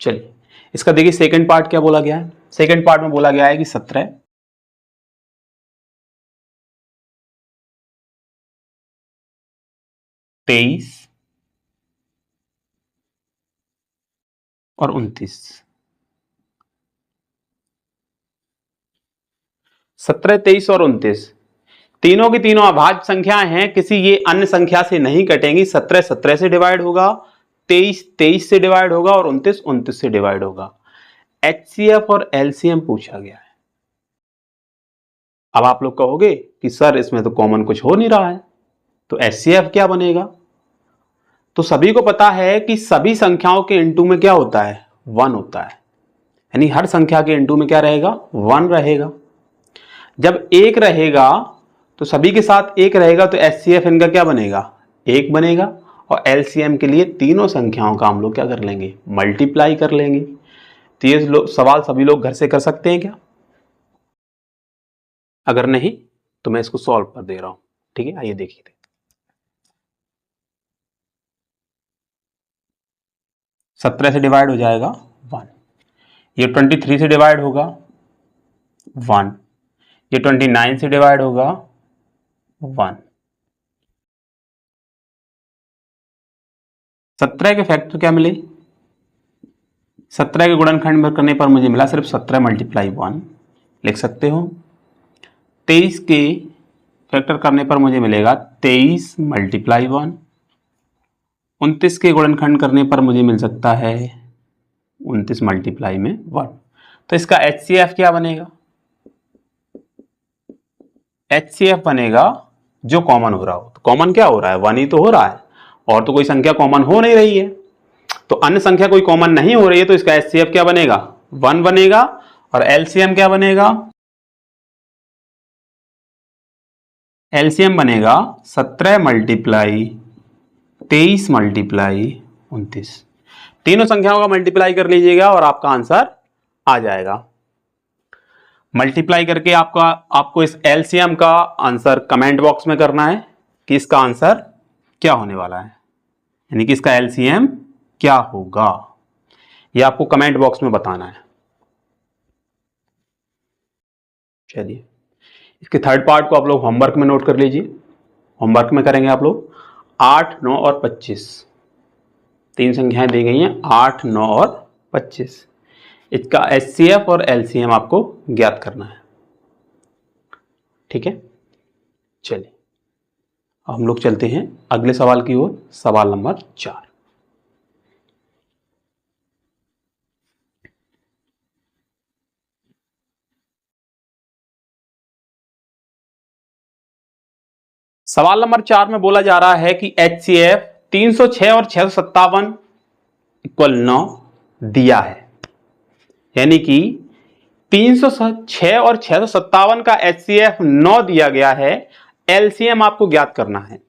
चलिए, इसका देखिए सेकंड पार्ट क्या बोला गया है। सेकंड पार्ट में बोला गया है कि 17, 23 और 29। 17, 23 और 29 तीनों की तीनों अभाज्य संख्याएं हैं, किसी ये अन्य संख्या से नहीं कटेंगी। 17 17 से डिवाइड होगा, 23 23 से डिवाइड होगा और 29 29 से डिवाइड होगा। एचसीएफ और एलसीएम पूछा गया है। अब आप लोग कहोगे कि सर इसमें तो कॉमन कुछ हो नहीं रहा है, तो एचसीएफ क्या बनेगा? तो सभी को पता है कि सभी संख्याओं के इनटू में क्या होता है, 1 होता है। यानी हर संख्या के इनटू में क्या रहेगा, 1 रहेगा। जब एक रहेगा तो सभी के साथ एक रहेगा, तो एचसीएफ इनका क्या बनेगा, 1 बनेगा। और एलसीएम के लिए तीनों संख्याओं का हम लोग क्या कर लेंगे, मल्टीप्लाई कर लेंगे। तो ये सवाल सभी लोग घर से कर सकते हैं क्या? अगर नहीं तो मैं इसको सॉल्व कर दे रहा हूं। ठीक है, आइए देखिए। 17 से डिवाइड हो जाएगा 1, ये 23 से डिवाइड होगा 1, ये 29 से डिवाइड होगा 1। 17 के फैक्टर क्या मिले, 17 के गुणनखंड करने पर मुझे मिला सिर्फ 17 मल्टीप्लाई 1, लिख सकते हो। 23 के फैक्टर करने पर मुझे मिलेगा 23 मल्टीप्लाई 1। 29 के गुणनखंड करने पर मुझे मिल सकता है 29 मल्टीप्लाई में 1। तो इसका एचसीएफ क्या बनेगा, एचसीएफ बनेगा जो कॉमन हो रहा हो। तो कॉमन क्या हो रहा है, 1 ही तो हो रहा है, और तो कोई संख्या कॉमन हो नहीं रही है। तो अन्य संख्या कोई कॉमन नहीं हो रही है, तो इसका एचसीएफ क्या बनेगा, 1 बनेगा। और एलसीएम क्या बनेगा, एलसीएम बनेगा 17 मल्टीप्लाई 23 मल्टीप्लाई 29। तीनों संख्याओं का मल्टीप्लाई कर लीजिएगा और आपका आंसर आ जाएगा। मल्टीप्लाई करके आपको इस एलसीएम का आंसर कमेंट बॉक्स में करना है कि इसका आंसर क्या होने वाला है, यानी कि इसका एलसीएम क्या होगा, ये आपको कमेंट बॉक्स में बताना है। चलिए, इसके थर्ड पार्ट को आप लोग होमवर्क में नोट कर लीजिए। होमवर्क में करेंगे आप लोग 8, 9 और 25। तीन संख्याएं दी गई हैं, 8, 9 और 25। इसका एचसीएफ और एलसीएम आपको ज्ञात करना है। ठीक है, चलिए अब हम लोग चलते हैं अगले सवाल की ओर। सवाल नंबर 4। सवाल नंबर 4 में बोला जा रहा है कि HCF 306 और 657 इक्वल 9 दिया है, यानी कि 306 और 657 का HCF 9 दिया गया है। LCM आपको ज्ञात करना है।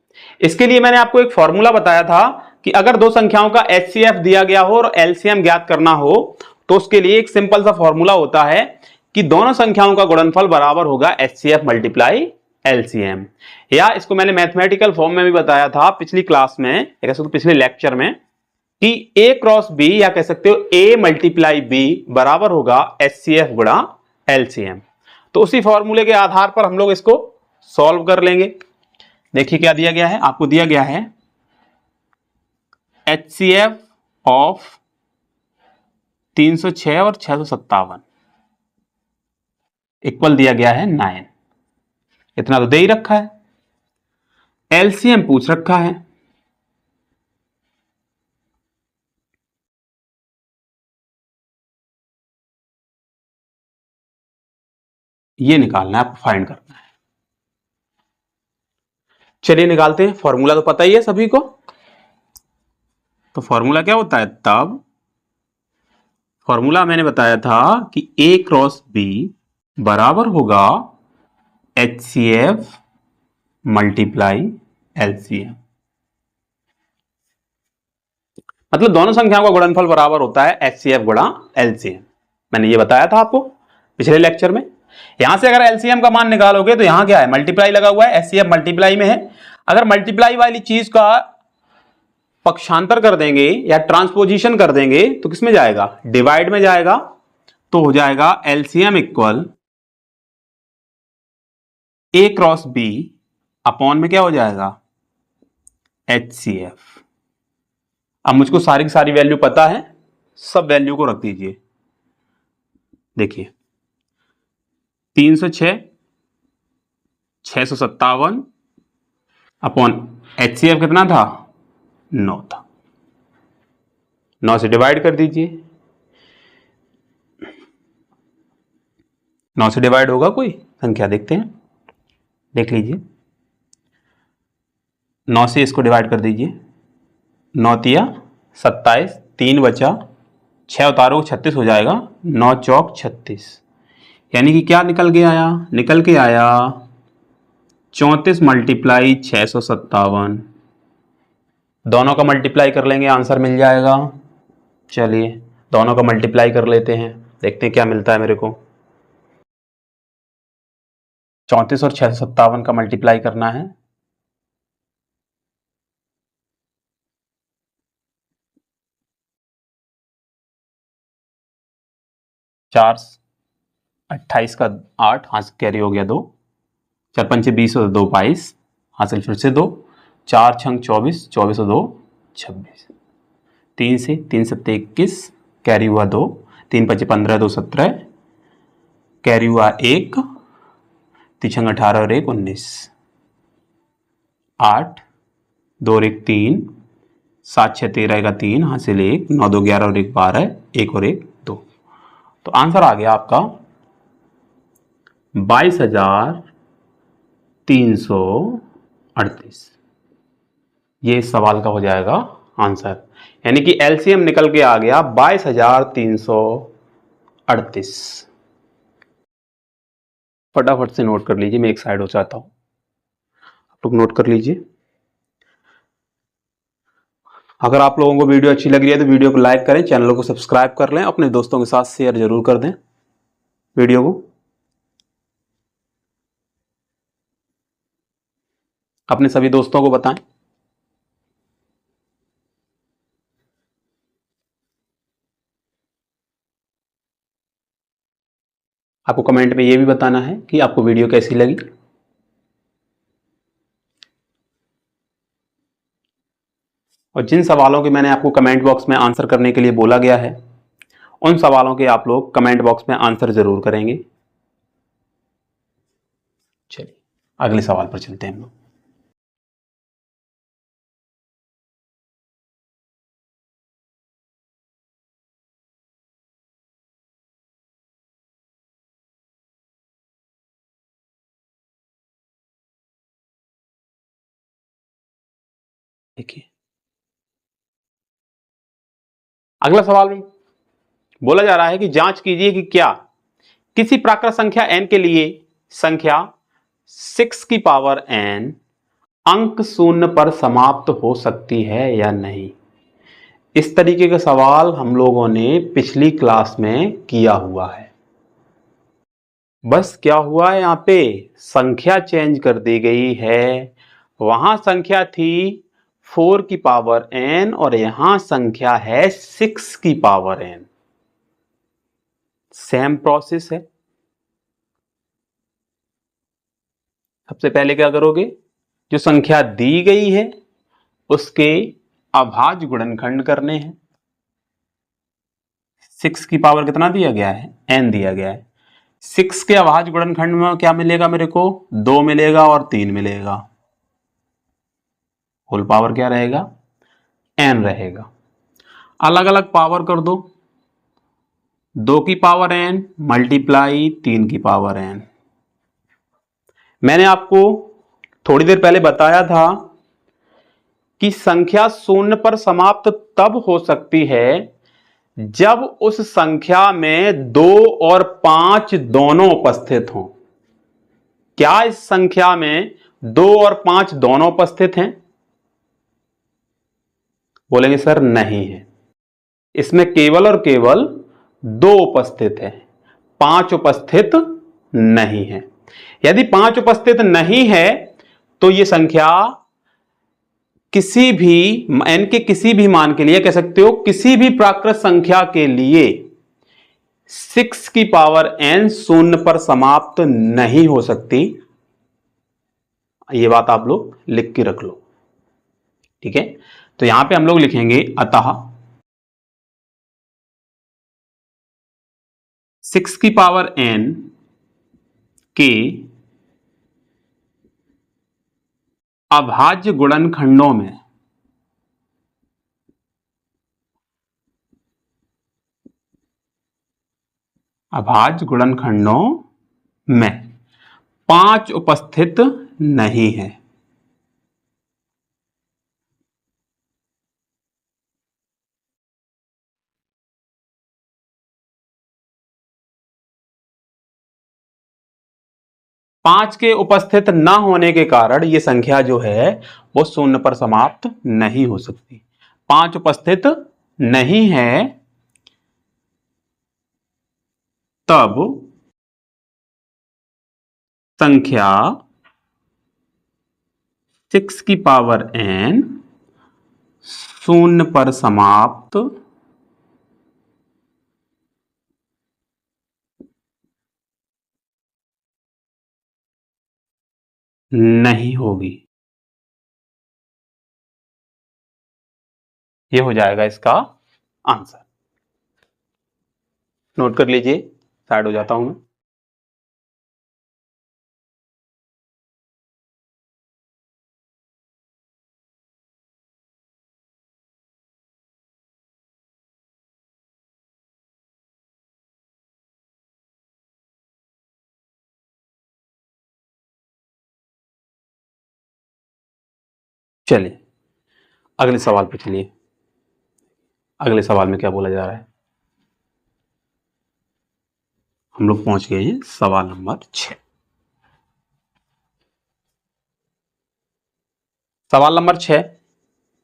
इसके लिए मैंने आपको एक फॉर्मूला बताया था कि अगर दो संख्याओं का HCF दिया गया हो और LCM ज्ञात करना हो तो उसके लिए एक सिंपल सा फॉर्मूला होता है कि दोनों संख्याओं का गुणनफल बराबर होगा HCF मल्टीप्लाई LCM। या इसको मैंने मैथमेटिकल फॉर्म में भी बताया था पिछली क्लास में, तो पिछले लेक्चर में, कि A क्रॉस B या कह सकते हो A मल्टीप्लाई B बराबर होगा HCF गुणा LCM। तो उसी फॉर्मूले के आधार पर हम लोग इसको सॉल्व कर लेंगे। देखिए क्या दिया गया है, आपको दिया गया है HCF ऑफ 306 और 657 इक्वल दिया गया है 9। इतना तो दे ही रखा है। LCM पूछ रखा है, ये निकालना है, आपको फाइंड करना है। चलिए निकालते हैं। फॉर्मूला तो पता ही है सभी को। तो फॉर्मूला क्या होता है, तब फॉर्मूला मैंने बताया था कि A क्रॉस B बराबर होगा HCF मल्टीप्लाई LCM। मतलब दोनों संख्याओं का गुणनफल बराबर होता है HCF गुणा LCM। मैंने ये बताया था आपको पिछले लेक्चर में। यहां से अगर LCM का मान निकालोगे तो यहां क्या है, मल्टीप्लाई लगा हुआ है, HCF मल्टीप्लाई में है। अगर मल्टीप्लाई वाली चीज का पक्षांतर कर देंगे या ट्रांसपोजिशन कर देंगे तो किस में जाएगा, डिवाइड में जाएगा। तो हो जाएगा LCM equal A cross B upon में क्या हो जाएगा, HCF। अब मुझको सारी की सारी वैल्यू पता है, सब वैल्यू को रख दीजिए। देखिए 306 657 अपॉन HCF कितना था, 9 था। 9 से डिवाइड कर दीजिए। 9 से डिवाइड होगा कोई संख्या, देखते हैं, देख लीजिए। 9 से इसको डिवाइड कर दीजिए। 9 तिया 27, 3 बचा, 6 उतारो 36 हो जाएगा। 9 चौक 36, यानी कि क्या निकल के आया, निकल के आया 34 मल्टीप्लाई 657। दोनों का मल्टीप्लाई कर लेंगे, आंसर मिल जाएगा। चलिए दोनों का मल्टीप्लाई कर लेते हैं, देखते हैं क्या मिलता है मेरे को। 34 और 657 का मल्टीप्लाई करना है। 4 28 का 8, हाथ से कैरी हो गया 2, 4 पंचे 20 और 2 22, हासिल फिर से 2, 4 छंग 24, 24 और 2 26, 3 से 3 सत्ते 21, कैरी हुआ 2, 3 पचे 15, 2 17, कैरी हुआ 1, 3 छंग 18 और 1 19, 8, 2 और 1 3, 7 6 13 का 3, हासिल 1, 9 2 11 और 1 12, 1 और 1 2। तो आंसर आ गया आपका 22,338। ये इस सवाल का हो जाएगा आंसर, यानी कि एलसीएम निकल के आ गया 22,338। फटाफट से नोट कर लीजिए, मैं एक साइड हो जाता हूं, आप लोग नोट कर लीजिए। अगर आप लोगों को वीडियो अच्छी लग रही है तो वीडियो को लाइक करें, चैनल को सब्सक्राइब कर लें, अपने दोस्तों के साथ शेयर जरूर कर दें वीडियो को। अपने सभी दोस्तों को बताएं। आपको कमेंट में यह भी बताना है कि आपको वीडियो कैसी लगी। और जिन सवालों के मैंने आपको कमेंट बॉक्स में आंसर करने के लिए बोला गया है उन सवालों के आप लोग कमेंट बॉक्स में आंसर जरूर करेंगे। चलिए अगले सवाल पर चलते हैं हम लोग। देखिए अगला सवाल में बोला जा रहा है कि जांच कीजिए कि क्या किसी प्राकृत संख्या n के लिए संख्या 6 की पावर n अंक शून्य पर समाप्त हो सकती है या नहीं। इस तरीके का सवाल हम लोगों ने पिछली क्लास में किया हुआ है। बस क्या हुआ है, यहां पे संख्या चेंज कर दी गई है। वहां संख्या थी 4 की पावर n और यहां संख्या है 6 की पावर n। सेम प्रोसेस है। सबसे पहले क्या करोगे, जो संख्या दी गई है उसके अभाज्य गुणनखंड करने हैं। 6 की पावर कितना दिया गया है, n दिया गया है। 6 के अभाज्य गुणनखंड में क्या मिलेगा मेरे को, 2 मिलेगा और 3 मिलेगा। होल पावर क्या रहेगा, n रहेगा। अलग अलग पावर कर दो, 2 की पावर n मल्टीप्लाई 3 की पावर n। मैंने आपको थोड़ी देर पहले बताया था कि संख्या शून्य पर समाप्त तब हो सकती है जब उस संख्या में 2 और 5 दोनों उपस्थित हों। क्या इस संख्या में 2 और 5 दोनों उपस्थित हैं? बोलेंगे सर नहीं है, इसमें केवल और केवल 2 उपस्थित है, 5 उपस्थित नहीं है। यदि 5 उपस्थित नहीं है तो यह संख्या किसी भी n के किसी भी मान के लिए, कह सकते हो किसी भी प्राकृत संख्या के लिए 6 की पावर n शून्य पर समाप्त नहीं हो सकती। यह बात आप लोग लिख के रख लो, ठीक है। तो यहां पे हम लोग लिखेंगे अतः 6 की पावर n के अभाज्य गुणनखंडों में में 5 उपस्थित नहीं है। पांच के उपस्थित न होने के कारण यह संख्या जो है वो शून्य पर समाप्त नहीं हो सकती। 5 उपस्थित नहीं है तब संख्या 6 की पावर n शून्य पर समाप्त नहीं होगी। यह हो जाएगा इसका आंसर। नोट कर लीजिए, साइड हो जाता हूं मैं। चलिए अगले सवाल पे चलिए। अगले सवाल में क्या बोला जा रहा है, हम लोग पहुंच गए हैं सवाल नंबर 6। सवाल नंबर 6,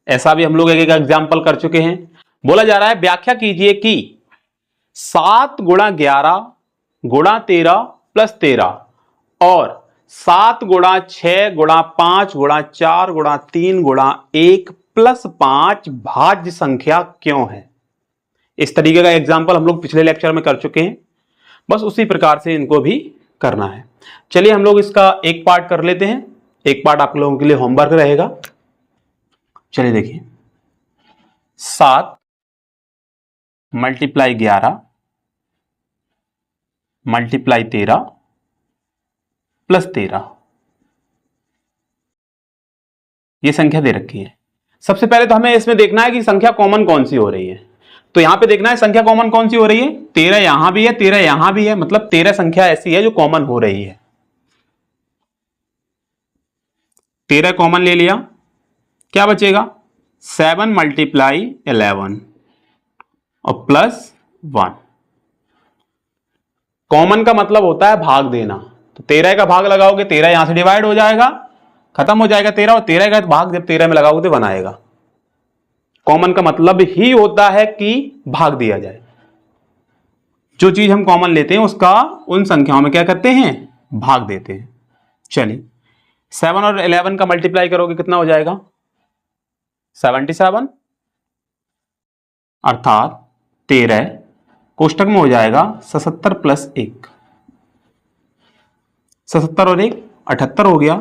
ऐसा भी हम लोग एक एग्जाम्पल कर चुके हैं। बोला जा रहा है व्याख्या कीजिए कि 7 गुणा 11 गुणा 13 प्लस 13 और 7 गुणा 6 गुणा 5 गुणा 4 गुणा 3 गुणा 1 प्लस 5 भाज्य संख्या क्यों है। इस तरीके का एग्जाम्पल हम लोग पिछले लेक्चर में कर चुके हैं, बस उसी प्रकार से इनको भी करना है। चलिए हम लोग इसका एक पार्ट कर लेते हैं, एक पार्ट आप लोगों के लिए होमवर्क रहेगा। चलिए देखिए, 7 मल्टीप्लाई 11 मल्टीप्लाई 13 प्लस 13, ये संख्या दे रखी है। सबसे पहले तो हमें इसमें देखना है कि संख्या कॉमन कौन सी हो रही है। तो यहां पे देखना है संख्या कॉमन कौन सी हो रही है, 13 यहां भी है 13 यहां भी है, मतलब 13 संख्या ऐसी है जो कॉमन हो रही है। 13 कॉमन ले लिया, क्या बचेगा 7 मल्टीप्लाई 11 और प्लस 1। कॉमन का मतलब होता है भाग देना, तो 13 का भाग लगाओगे 13 यहां से डिवाइड हो जाएगा, खत्म हो जाएगा 13, और 13 का भाग जब 13 में लगाओगे तो 1 आएगा। कॉमन का मतलब ही होता है कि भाग दिया जाए। जो चीज हम कॉमन लेते हैं उसका उन संख्याओं में क्या करते हैं, भाग देते हैं। चलिए 7 और 11 का मल्टीप्लाई करोगे कितना हो जाएगा, 77, अर्थात 13 कोष्टक में हो जाएगा 77 प्लस 1, 77 और 1 78 हो गया।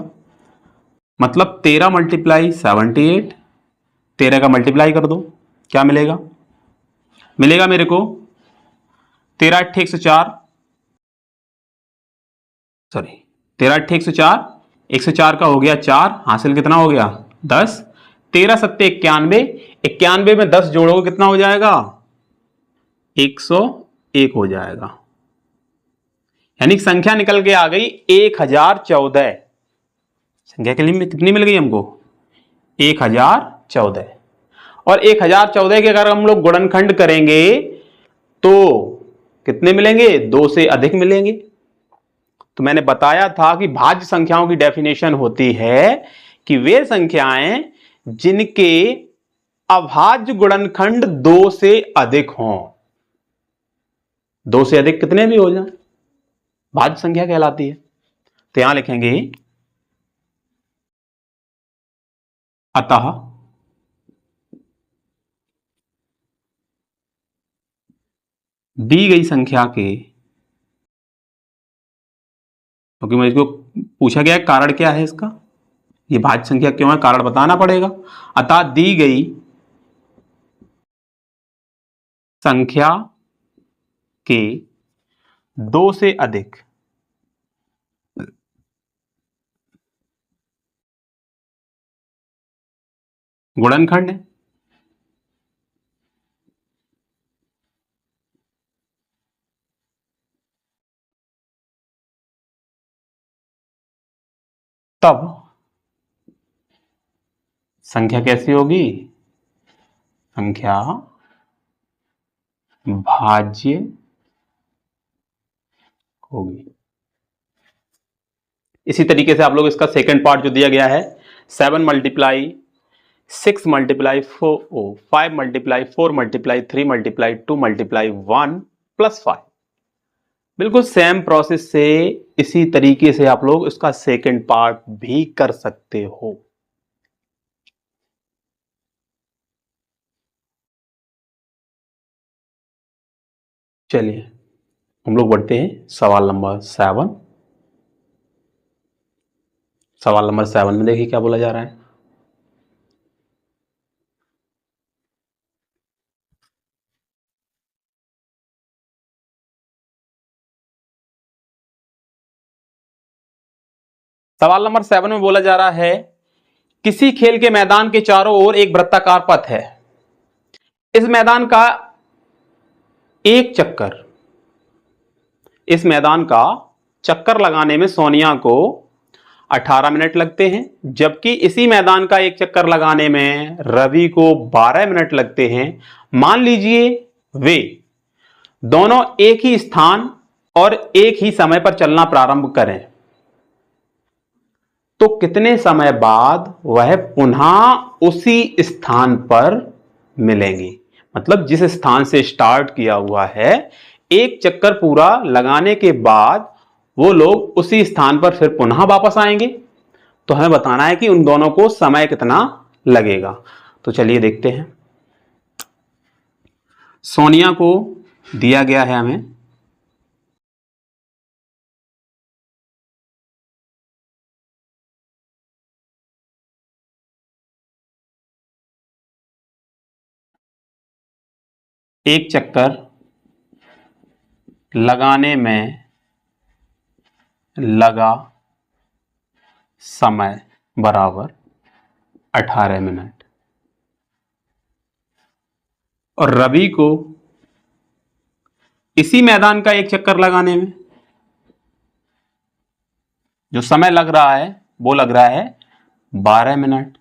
मतलब 13 मल्टीप्लाई 78, 13 का मल्टीप्लाई कर दो, क्या मिलेगा, मिलेगा मेरे को 13 अट्ठे 104, सॉरी 13 अट्ठे 104, 104 का हो गया 4, हासिल कितना हो गया 10, 13 सत्ते 91, 91 में 10 जोड़ोगे कितना हो जाएगा 101 हो जाएगा। यानी संख्या निकल के आ गई 1014। संख्या के लिए कितनी मिल गई हमको 1014, और 1014 के अगर हम लोग गुणनखंड करेंगे तो कितने मिलेंगे, 2 से अधिक मिलेंगे। तो मैंने बताया था कि भाज्य संख्याओं की डेफिनेशन होती है कि वे संख्याएं जिनके अभाज्य गुणनखंड 2 से अधिक हों, 2 से अधिक कितने भी हो जाए भाज्य संख्या कहलाती है। तो यहां लिखेंगे अतः दी गई संख्या के, क्योंकि मुझे को पूछा गया है कारण क्या है इसका, ये भाज्य संख्या क्यों है, कारण बताना पड़ेगा। अतः दी गई संख्या के 2 से अधिक गुणनखंड है, तब संख्या कैसी होगी, संख्या भाज्य होगी। इसी तरीके से आप लोग इसका सेकंड पार्ट जो दिया गया है 7 multiply 6 multiply 4 5 multiply 4 multiply 3 multiply 2 multiply 1 plus 5, बिल्कुल सेम प्रोसेस से इसी तरीके से आप लोग इसका सेकंड पार्ट भी कर सकते हो। चलिए हम लोग बढ़ते हैं सवाल नंबर 7। सवाल नंबर 7 में देखिए क्या बोला जा रहा है। सवाल नंबर 7 में बोला जा रहा है किसी खेल के मैदान के चारों ओर एक वृत्ताकार पथ है, इस मैदान का एक चक्कर, इस मैदान का चक्कर लगाने में सोनिया को 18 मिनट लगते हैं, जबकि इसी मैदान का एक चक्कर लगाने में रवि को 12 मिनट लगते हैं। मान लीजिए वे दोनों एक ही स्थान और एक ही समय पर चलना प्रारंभ करें, तो कितने समय बाद वह पुनः उसी स्थान पर मिलेंगे। मतलब जिस स्थान से स्टार्ट किया हुआ है, एक चक्कर पूरा लगाने के बाद वो लोग उसी स्थान पर फिर पुनः वापस आएंगे, तो हमें बताना है कि उन दोनों को समय कितना लगेगा। तो चलिए देखते हैं। सोनिया को दिया गया है हमें एक चक्कर लगाने में लगा समय बराबर 18 मिनट, और रवि को इसी मैदान का एक चक्कर लगाने में जो समय लग रहा है वो लग रहा है 12 मिनट।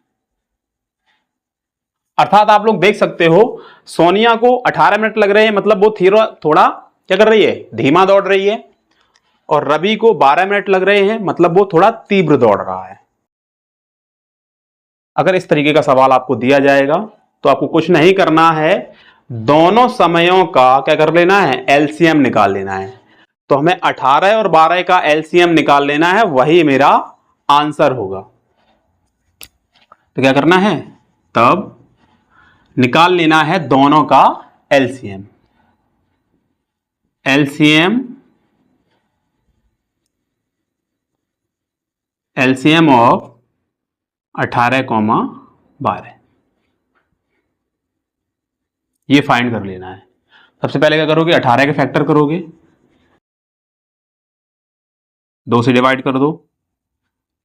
अर्थात आप लोग देख सकते हो सोनिया को 18 मिनट लग रहे हैं, मतलब वो थोड़ा क्या कर रही है, धीमा दौड़ रही है, और रवि को 12 मिनट लग रहे हैं, मतलब वो थोड़ा तीव्र दौड़ रहा है। अगर इस तरीके का सवाल आपको दिया जाएगा तो आपको कुछ नहीं करना है, दोनों समयों का क्या कर लेना है, एलसीएम निकाल लेना है। तो हमें 18 और 12 का एलसीएम निकाल लेना है, वही मेरा आंसर होगा। तो क्या करना है, तब निकाल लेना है दोनों का एलसीएम। एलसीएम ऑफ 18,12 ये फाइंड कर लेना है। सबसे पहले क्या करोगे, 18 के फैक्टर करोगे, 2 से डिवाइड कर दो,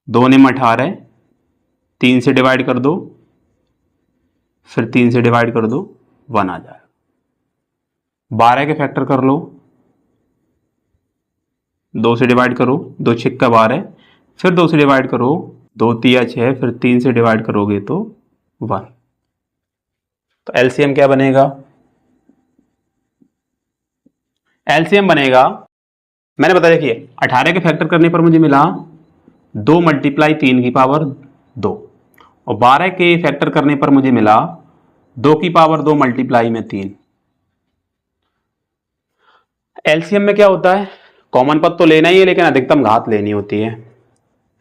2 निम 18, 3 से डिवाइड कर दो, फिर 3 से डिवाइड कर दो, 1 आ जाएगा। 12 के फैक्टर कर लो, 2 से डिवाइड करो, 2 छिक्का 12, फिर 2 से डिवाइड करो, 2 तिया 6, फिर 3 से डिवाइड करोगे तो 1। तो एलसीएम क्या बनेगा, एलसीएम बनेगा, मैंने बताया, देखिए 18 के फैक्टर करने पर मुझे मिला 2 मल्टीप्लाई 3 की पावर 2, और 12 के फैक्टर करने पर मुझे मिला 2 की पावर 2 मल्टीप्लाई में 3। एलसीएम में क्या होता है, कॉमन पद तो लेना ही है, लेकिन अधिकतम घात लेनी होती है।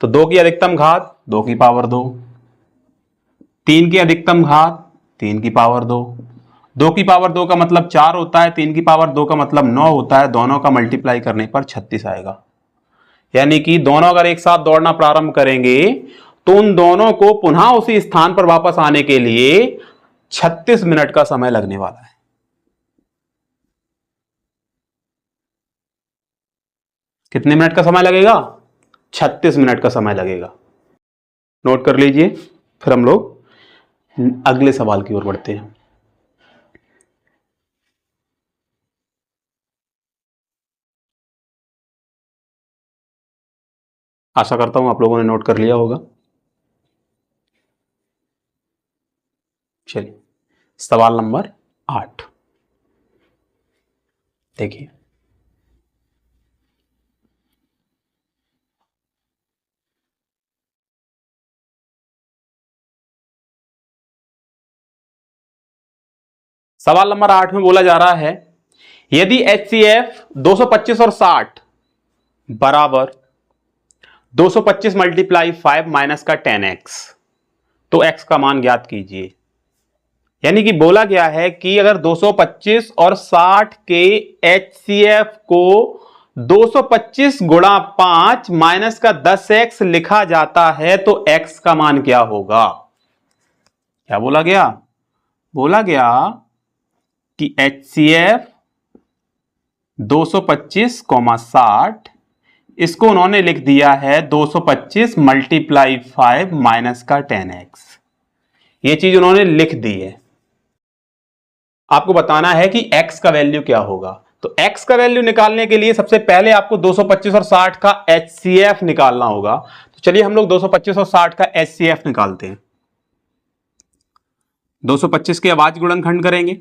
तो 2 की अधिकतम घात 2 की पावर 2, 3 की अधिकतम घात 3 की पावर 2, 2 की पावर 2 का मतलब 4 होता है, 3 की पावर 2 का मतलब 9 होता है, दोनों का मल्टीप्लाई करने पर 36 आएगा। यानी कि दोनों अगर एक साथ दौड़ना प्रारंभ करेंगे तो उन दोनों को पुनः उसी स्थान पर वापस आने के लिए 36 मिनट का समय लगने वाला है। कितने मिनट का समय लगेगा, 36 मिनट का समय लगेगा। नोट कर लीजिए, फिर हम लोग अगले सवाल की ओर बढ़ते हैं। आशा करता हूं आप लोगों ने नोट कर लिया होगा। चलिए सवाल नंबर 8 देखिए, सवाल नंबर 8 में बोला जा रहा है, यदि HCF 225 और 60 बराबर 225 मल्टीप्लाई 5 माइनस का 10x, तो x का मान ज्ञात कीजिए। यानी कि बोला गया है कि अगर 225 और 60 के HCF को 225 गुणा 5 माइनस का 10x लिखा जाता है तो x का मान क्या होगा। क्या बोला गया, बोला गया कि HCF 225, 60 इसको उन्होंने लिख दिया है 225 मल्टीप्लाई 5 माइनस का 10x। ये चीज उन्होंने लिख दी है, आपको बताना है कि x का वैल्यू क्या होगा। तो x का वैल्यू निकालने के लिए सबसे पहले आपको 225 और 60 का HCF निकालना होगा। तो चलिए हम लोग 225 और 60 का HCF निकालते हैं। 225 के अभाज्य गुणनखंड करेंगे,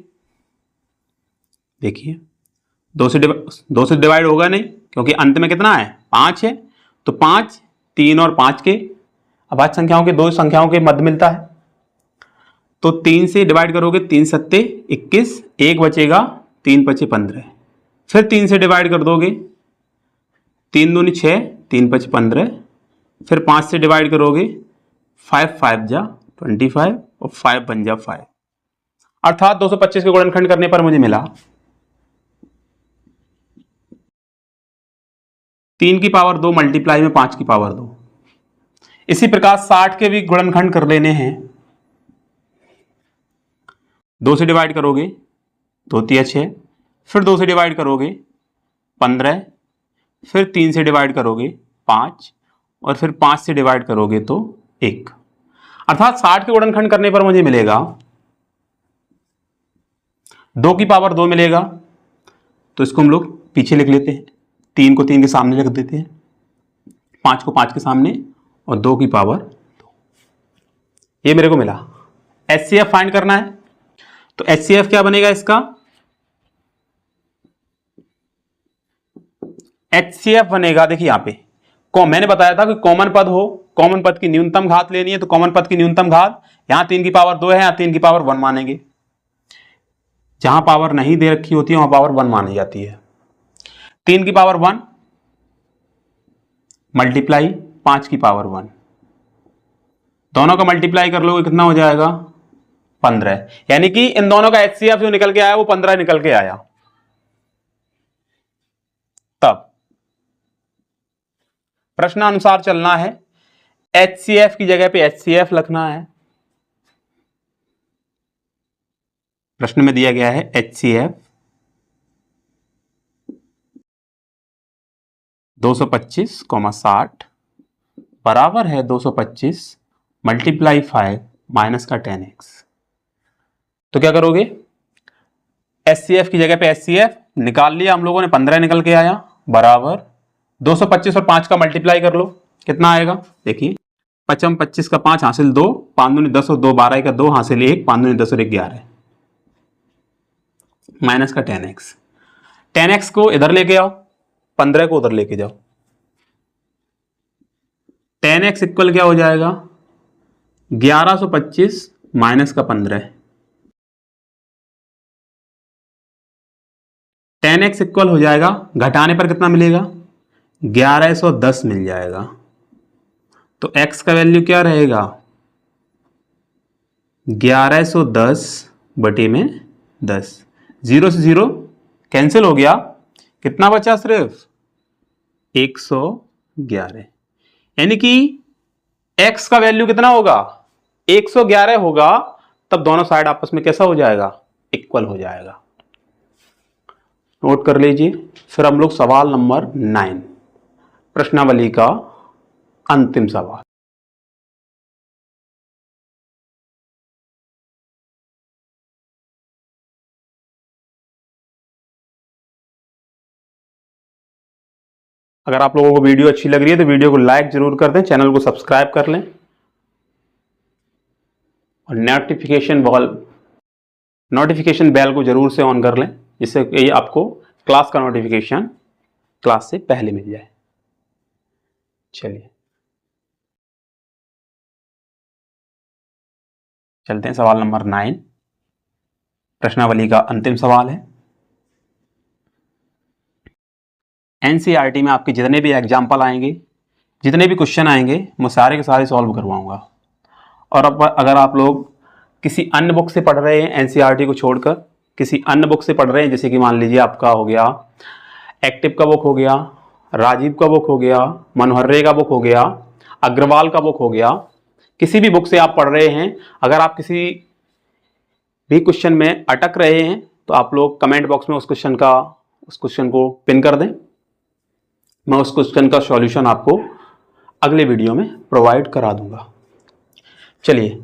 देखिए 2 से डिवाइड होगा नहीं, क्योंकि अंत में कितना है, 5 है। तो 5, 3 और 5 के अभाज्य संख्याओं के, दो संख्याओं के मध्य मिलता है, तो 3 से डिवाइड करोगे, 3 सत्ते 21, 1 बचेगा, 3 पचे 15, फिर 3 से डिवाइड कर दोगे, 3 दूनी 6, 3 पचे 15, फिर 5 से डिवाइड करोगे, 5 5 जा 25 और 5 बन जा 5। अर्थात 225 के गुणनखंड करने पर मुझे मिला 3 की पावर 2 मल्टीप्लाई में 5 की पावर 2। इसी प्रकार 60 के भी गुणनखंड कर लेने हैं। 2 से डिवाइड करोगे, 2 तिया 6, फिर 2 से डिवाइड करोगे 15, फिर 3 से डिवाइड करोगे 5, और फिर 5 से डिवाइड करोगे तो 1। अर्थात 60 के गुणनखंड करने पर मुझे मिलेगा 2 की पावर 2 मिलेगा। तो इसको हम लोग पीछे लिख लेते हैं, 3 को 3 के सामने रख देते हैं, 5 को 5 के सामने, और 2 की पावर 2। ये मेरे को मिला HCF फाइंड करना है। तो HCF क्या बनेगा इसका? HCF बनेगा, देखिए यहां पे मैंने बताया था कि कॉमन पद हो, कॉमन पद की न्यूनतम घात लेनी है, तो कॉमन पद की न्यूनतम घात यहां 3 की पावर 2 है, यहां 3 की पावर 1 मानेंगे। जहां पावर नहीं दे रखी होती है वहां पावर 1 मानी जाती है। 3 की पावर 1 मल्टीप्लाई 5 की पावर 1, दोनों का मल्टीप्लाई कर लो, कितना हो जाएगा? 15। यानी कि इन दोनों का HCF जो निकल के आया वो 15 निकल के आया। तब प्रश्नानुसार चलना है, HCF की जगह पे HCF लिखना है। प्रश्न में दिया गया है HCF 225,60 बराबर है 225 मल्टीप्लाई 5 माइनस का 10x। तो क्या करोगे? HCF की जगह पे HCF निकाल लिया हम लोगों ने, 15 निकल के आया, बराबर 225 और 5 का मल्टीप्लाई कर लो, कितना आएगा? देखिए 5 25 का 5 हासिल 2, 5 दूनी 10 और 2 12 का 2 हासिल 1, 5 दूनी 10 और 1 11 माइनस का 10x। 10x को इधर लेके आओ, 15 को उधर लेके जाओ, 10x इक्वल क्या हो जाएगा? 1125 माइनस का 15। 10x इक्वल हो जाएगा, घटाने पर कितना मिलेगा? 1110 मिल जाएगा। तो x का वैल्यू क्या रहेगा? 1110 बटे में 10। 0 से 0 कैंसिल हो गया, कितना बचा? सिर्फ 111। यानी कि x का वैल्यू कितना होगा? 111 होगा। तब दोनों साइड आपस में कैसा हो जाएगा? इक्वल हो जाएगा। नोट कर लीजिए। फिर हम लोग सवाल नंबर 9, प्रश्नावली का अंतिम सवाल। अगर आप लोगों को वीडियो अच्छी लग रही है तो वीडियो को लाइक जरूर कर दें, चैनल को सब्सक्राइब कर लें और नोटिफिकेशन बेल को जरूर से ऑन कर लें, जिससे कि आपको क्लास का नोटिफिकेशन क्लास से पहले मिल जाए। चलिए चलते हैं सवाल नंबर 9, प्रश्नावली का अंतिम सवाल है। एनसीईआरटी में आपके जितने भी एग्जाम्पल आएंगे, जितने भी क्वेश्चन आएंगे, मैं सारे के सारे सॉल्व करवाऊंगा। और अब अगर आप लोग किसी अन्य बुक से पढ़ रहे हैं, एनसीईआरटी को छोड़कर किसी अन्य बुक से पढ़ रहे हैं, जैसे कि मान लीजिए आपका हो गया एक्टिव का बुक हो गया, राजीव का बुक हो गया, मनोहर रे का बुक हो गया, अग्रवाल का बुक हो गया, किसी भी बुक से आप पढ़ रहे हैं, अगर आप किसी भी क्वेश्चन में अटक रहे हैं तो आप लोग कमेंट बॉक्स में उस क्वेश्चन को पिन कर दें। मैं उस क्वेश्चन का सॉल्यूशन आपको अगले वीडियो में प्रोवाइड करा दूंगा। चलिए,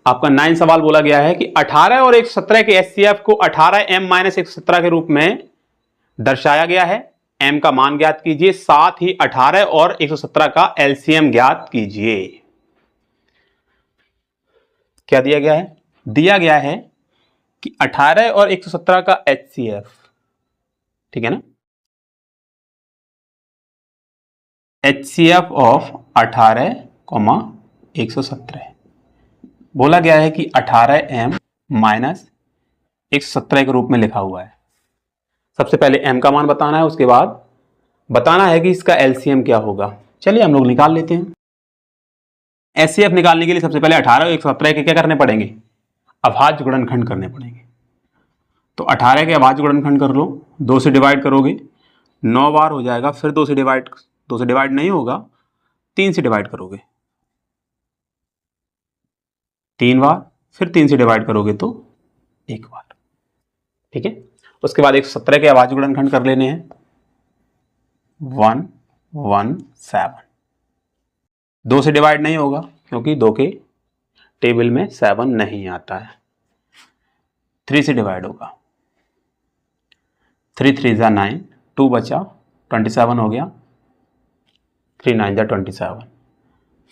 आपका 9 सवाल बोला गया है कि 18 और 117 के HCF को 18m - 117 के रूप में दर्शाया गया है। m का मान ज्ञात कीजिए, साथ ही 18 और 117 का LCM ज्ञात कीजिए। क्या दिया गया है? दिया गया है कि 18 और 117 का HCF, ठीक है ना, HCF ऑफ 18, 117 बोला गया है कि 18m - 117 के रूप में लिखा हुआ है। सबसे पहले m का मान बताना है, उसके बाद बताना है कि इसका LCM क्या होगा। चलिए हम लोग निकाल लेते हैं। HCF निकालने के लिए सबसे पहले 18 और 117 के क्या करने पड़ेंगे? अभाज्य गुणनखंड करने पड़ेंगे। तो 18 के अभाज्य गुणनखंड कर लो, 2 से डिवाइड करोगे 9 बार हो जाएगा, फिर 2 से डिवाइड नहीं होगा, 3 से डिवाइड करोगे 3 बार, फिर 3 से डिवाइड करोगे तो 1 बार, ठीक है। उसके बाद 117 के अभाज्य गुणनखंड कर लेने हैं, 117। 2 से डिवाइड नहीं होगा क्योंकि 2 के टेबल में 7 नहीं आता है। 3 से डिवाइड होगा, 3 3 जा 9, 2 बचा, 27 हो गया, 3 9 जा 27।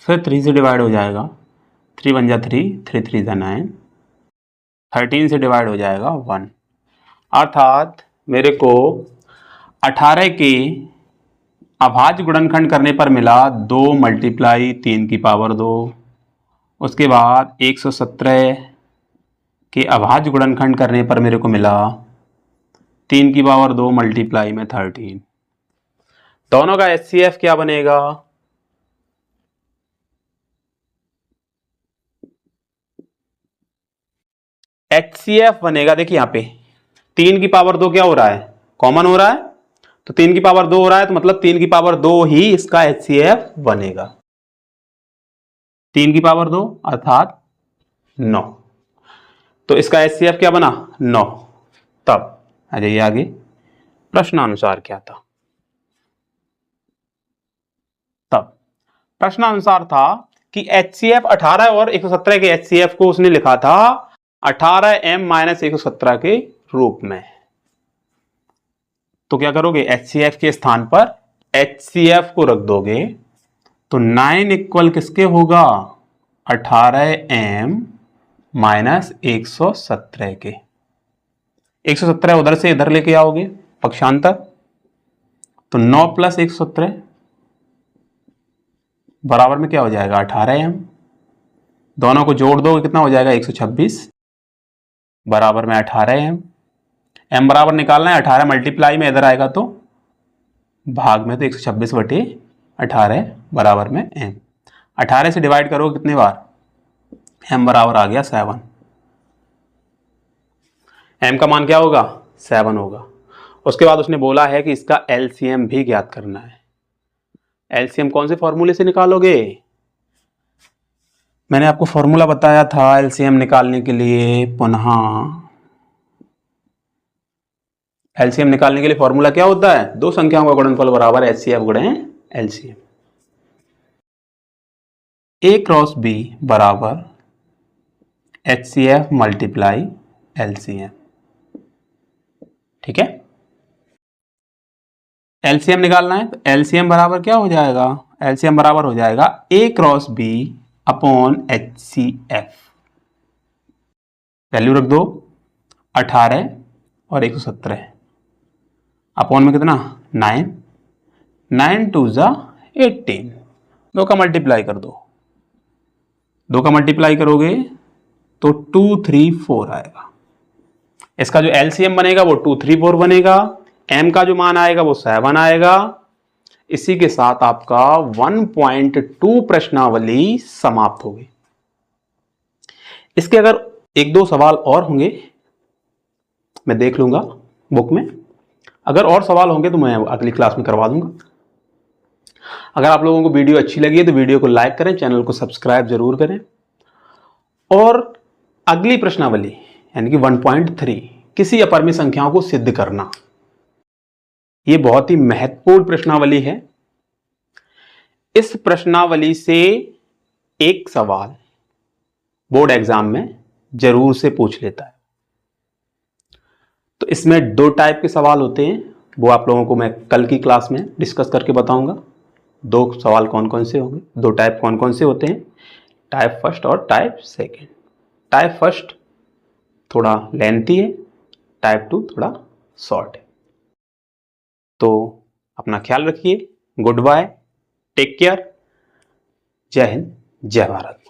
फिर 3 से डिवाइड हो जाएगा, 3 1 जा 3, 3 3 जा 9, 13 से डिवाइड हो जाएगा 1, अर्थात मेरे को 18 के अभाज्य गुणनखंड करने पर मिला 2 मल्टीप्लाई 3 की पावर 2, उसके बाद 117 के अभाज्य गुणनखंड करने पर मेरे को मिला 3 की पावर 2 मल्टीप्लाई में 13। दोनों का HCF क्या बनेगा? HCF बनेगा, देखिए यहां पे 3 की पावर 2 क्या हो रहा है, कॉमन हो रहा है, तो 3 की पावर 2 हो रहा है, तो मतलब 3 की पावर 2 ही इसका HCF बनेगा। 3 की पावर 2 अर्थात 9, तो इसका HCF क्या बना? 9। तब आ जाइए आगे, प्रश्नानुसार क्या था। तब प्रश्नानुसार था कि HCF 18 और 117 के HCF को उसने लिखा था 18m माइनस 117 के रूप में। तो क्या करोगे, HCF के स्थान पर HCF को रख दोगे, तो 9 इक्वल किसके होगा? 18m माइनस 117 के। 117 उधर से इधर लेके आओगे पक्षांतर, तो 9 प्लस 117 बराबर में क्या हो जाएगा? 18m। दोनों को जोड़ दो कितना हो जाएगा? 126 बराबर में 18m। m बराबर निकालना है, 18 मल्टीप्लाई में इधर आएगा तो भाग में, तो 126 बटे 18 बराबर में m। 18 से डिवाइड करोगे कितने बार? m बराबर आ गया 7। m का मान क्या होगा? 7 होगा। उसके बाद उसने बोला है कि इसका LCM भी ज्ञात करना है। LCM कौन से फॉर्मूले से निकालोगे? मैंने आपको फॉर्मूला बताया था LCM निकालने के लिए। पुनः LCM निकालने के लिए फॉर्मूला क्या होता है? दो संख्याओं का गुणनफल बराबर HCF गुणे LCM। A क्रॉस B बराबर HCF मल्टीप्लाई LCM। ठीक है, LCM निकालना है, तो LCM बराबर क्या हो जाएगा? LCM बराबर हो जाएगा A cross B upon HCF। Value रख दो 18 और 117, अपॉन में कितना? 9, 9 2 जा 18, दो का मल्टीप्लाई कर दो, दो का मल्टीप्लाई करोगे तो 2 3 4 आएगा। इसका जो LCM बनेगा वो 2 3 4 बनेगा। m का जो मान आएगा वो 7 आएगा। इसी के साथ आपका 1.2 प्रश्नावली समाप्त होगी। इसके अगर एक दो सवाल और होंगे मैं देख लूंगा बुक में, अगर और सवाल होंगे तो मैं अगली क्लास में करवा दूंगा। अगर आप लोगों को वीडियो अच्छी लगी है तो वीडियो को लाइक करें, चैनल को सब्सक्राइब जरूर करें। और अगली प्रश्नावली यानी कि 1.3 किसी अपरिमेय संख्याओं को सिद्ध करना, यह बहुत ही महत्वपूर्ण प्रश्नावली है। इस प्रश्नावली से एक सवाल बोर्ड एग्जाम में जरूर से पूछ लेता है। तो इसमें दो टाइप के सवाल होते हैं, वो आप लोगों को मैं कल की क्लास में डिस्कस करके बताऊंगा। दो सवाल कौन कौन से होंगे, दो टाइप कौन कौन से होते हैं, टाइप फर्स्ट और टाइप सेकंड। टाइप फर्स्ट थोड़ा लेंथी है, टाइप टू थोड़ा शॉर्ट है। तो अपना ख्याल रखिए। गुड बाय, टेक केयर, जय हिंद, जय भारत।